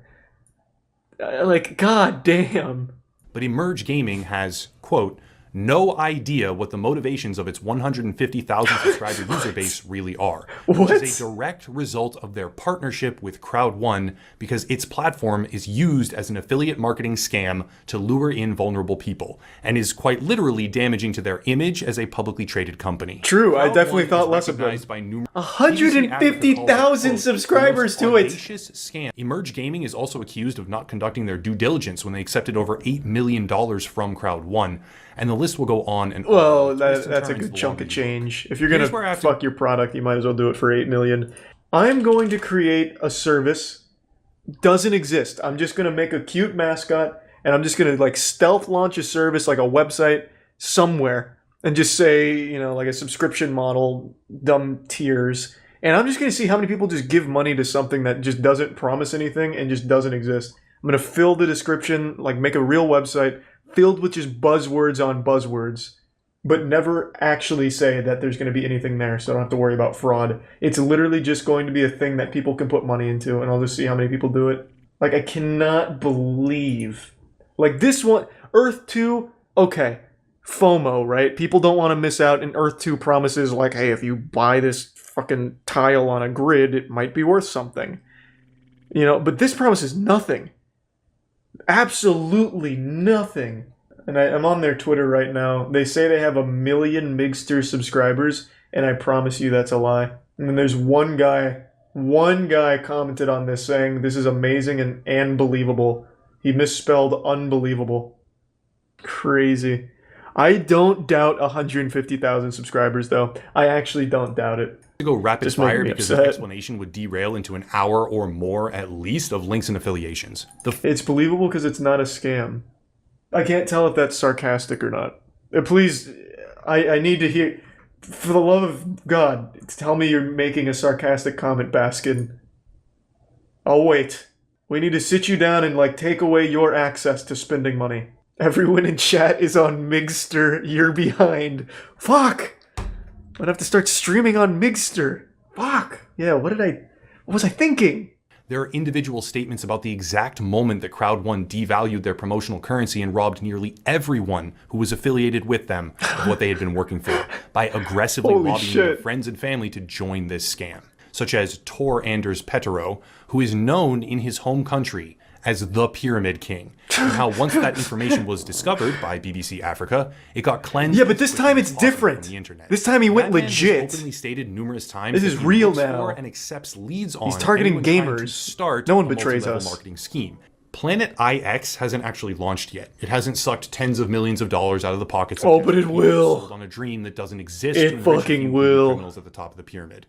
Like, god damn. But Emerge Gaming has, quote, no idea what the motivations of its 150,000 subscriber user base really are, which is a direct result of their partnership with Crowd1 because its platform is used as an affiliate marketing scam to lure in vulnerable people and is quite literally damaging to their image as a publicly traded company. True, I definitely thought less of them. 150,000 subscribers to it. Scam. Emerge Gaming is also accused of not conducting their due diligence when they accepted over $8 million from Crowd1. And the list will go on and on. Well, that's a good chunk of change. If you're gonna fuck your product, you might as well do it for $8 million. I'm going to create a service. Doesn't exist. I'm just gonna make a cute mascot, and I'm just gonna like stealth launch a service, like a website somewhere, and just say, you know, like a subscription model, dumb tiers. And I'm just gonna see how many people just give money to something that just doesn't promise anything and just doesn't exist. I'm gonna fill the description, like make a real website filled with just buzzwords on buzzwords, but never actually say that there's going to be anything there, so I don't have to worry about fraud. It's literally just going to be a thing that people can put money into, and I'll just see how many people do it. Like, I cannot believe. Like, this one, Earth 2, okay, FOMO, right? People don't want to miss out, and Earth 2 promises, like, hey, if you buy this fucking tile on a grid, it might be worth something. You know, but this promises nothing. Absolutely nothing. And I'm on their Twitter right now. They say they have 1 million Migster subscribers, and I promise you that's a lie. And then there's one guy commented on this saying this is amazing and unbelievable. He misspelled unbelievable. Crazy. I don't doubt 150,000 subscribers though. I actually don't doubt it. To go rapid fire because upset. the explanation would derail into an hour or more at least of links and affiliations. It's believable because it's not a scam. I can't tell if that's sarcastic or not. Please, I need to hear, for the love of God, tell me you're making a sarcastic comment, Baskin. I'll wait. We need to sit you down and, like, take away your access to spending money. Everyone in chat is on Migster. You're behind. Fuck! I'd have to start streaming on Migster. Fuck! Yeah, what was I thinking? There are individual statements about the exact moment that Crowd1 devalued their promotional currency and robbed nearly everyone who was affiliated with them of what they had been working for by aggressively lobbying their friends and family to join this scam, such as Tor Anders Petero, who is known in his home country as the Pyramid King, and how once that information was discovered by BBC Africa, it got cleansed. Yeah, but this time it's different. The internet. This time he went legit. Has openly stated numerous times this is real now. And accepts leads on. He's targeting gamers. Start no one betrays us. Marketing scheme. Planet IX hasn't actually launched yet. It hasn't sucked tens of millions of dollars out of the pockets of but it will. Sold on a dream that doesn't exist. It fucking will. Criminals at the top of the pyramid.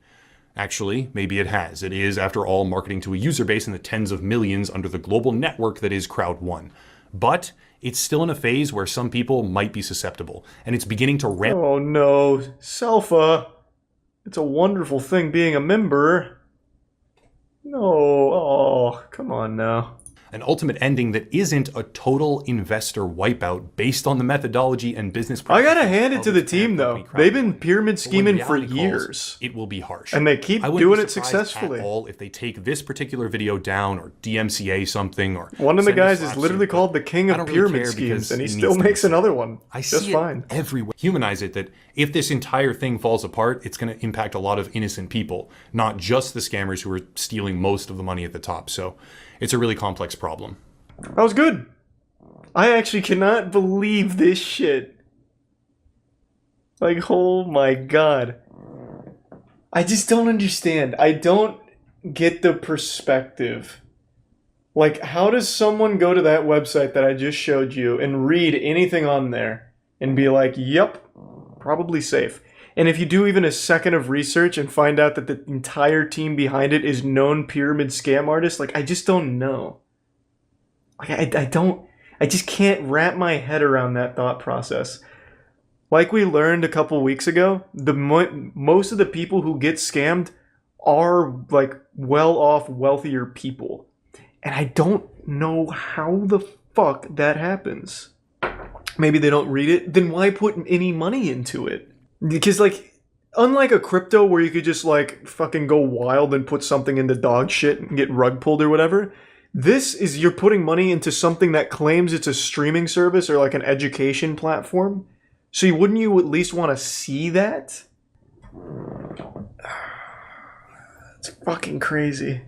Actually, maybe it has. It is, after all, marketing to a user base in the tens of millions under the global network that is Crowd1. But it's still in a phase where some people might be susceptible, and it's beginning to ramp. Oh no, Selfa. It's a wonderful thing being a member. No, oh, come on now. An ultimate ending that isn't a total investor wipeout based on the methodology and business practices. I gotta hand it to the team, though. They've been pyramid scheming for years. It will be harsh. And they keep doing it successfully. At all if they take this particular video down or DMCA something or... One of the guys is literally called the king of pyramid schemes, and he still makes another one. I see it everywhere. Humanize it that if this entire thing falls apart, it's going to impact a lot of innocent people, not just the scammers who are stealing most of the money at the top. So it's a really complex problem. That was good. I actually cannot believe this shit. Like, oh my god. I just don't understand. I don't get the perspective. Like, how does someone go to that website that I just showed you and read anything on there and be like, yep, probably safe? And if you do even a second of research and find out that the entire team behind it is known pyramid scam artists, like, I just don't know. Like, I just can't wrap my head around that thought process. Like we learned a couple weeks ago, most of the people who get scammed are, like, well-off, wealthier people. And I don't know how the fuck that happens. Maybe they don't read it. Then why put any money into it? Because, like, unlike a crypto where you could just, like, fucking go wild and put something into dog shit and get rug pulled or whatever, this is you're putting money into something that claims it's a streaming service or, like, an education platform. So wouldn't you at least want to see that? It's fucking crazy.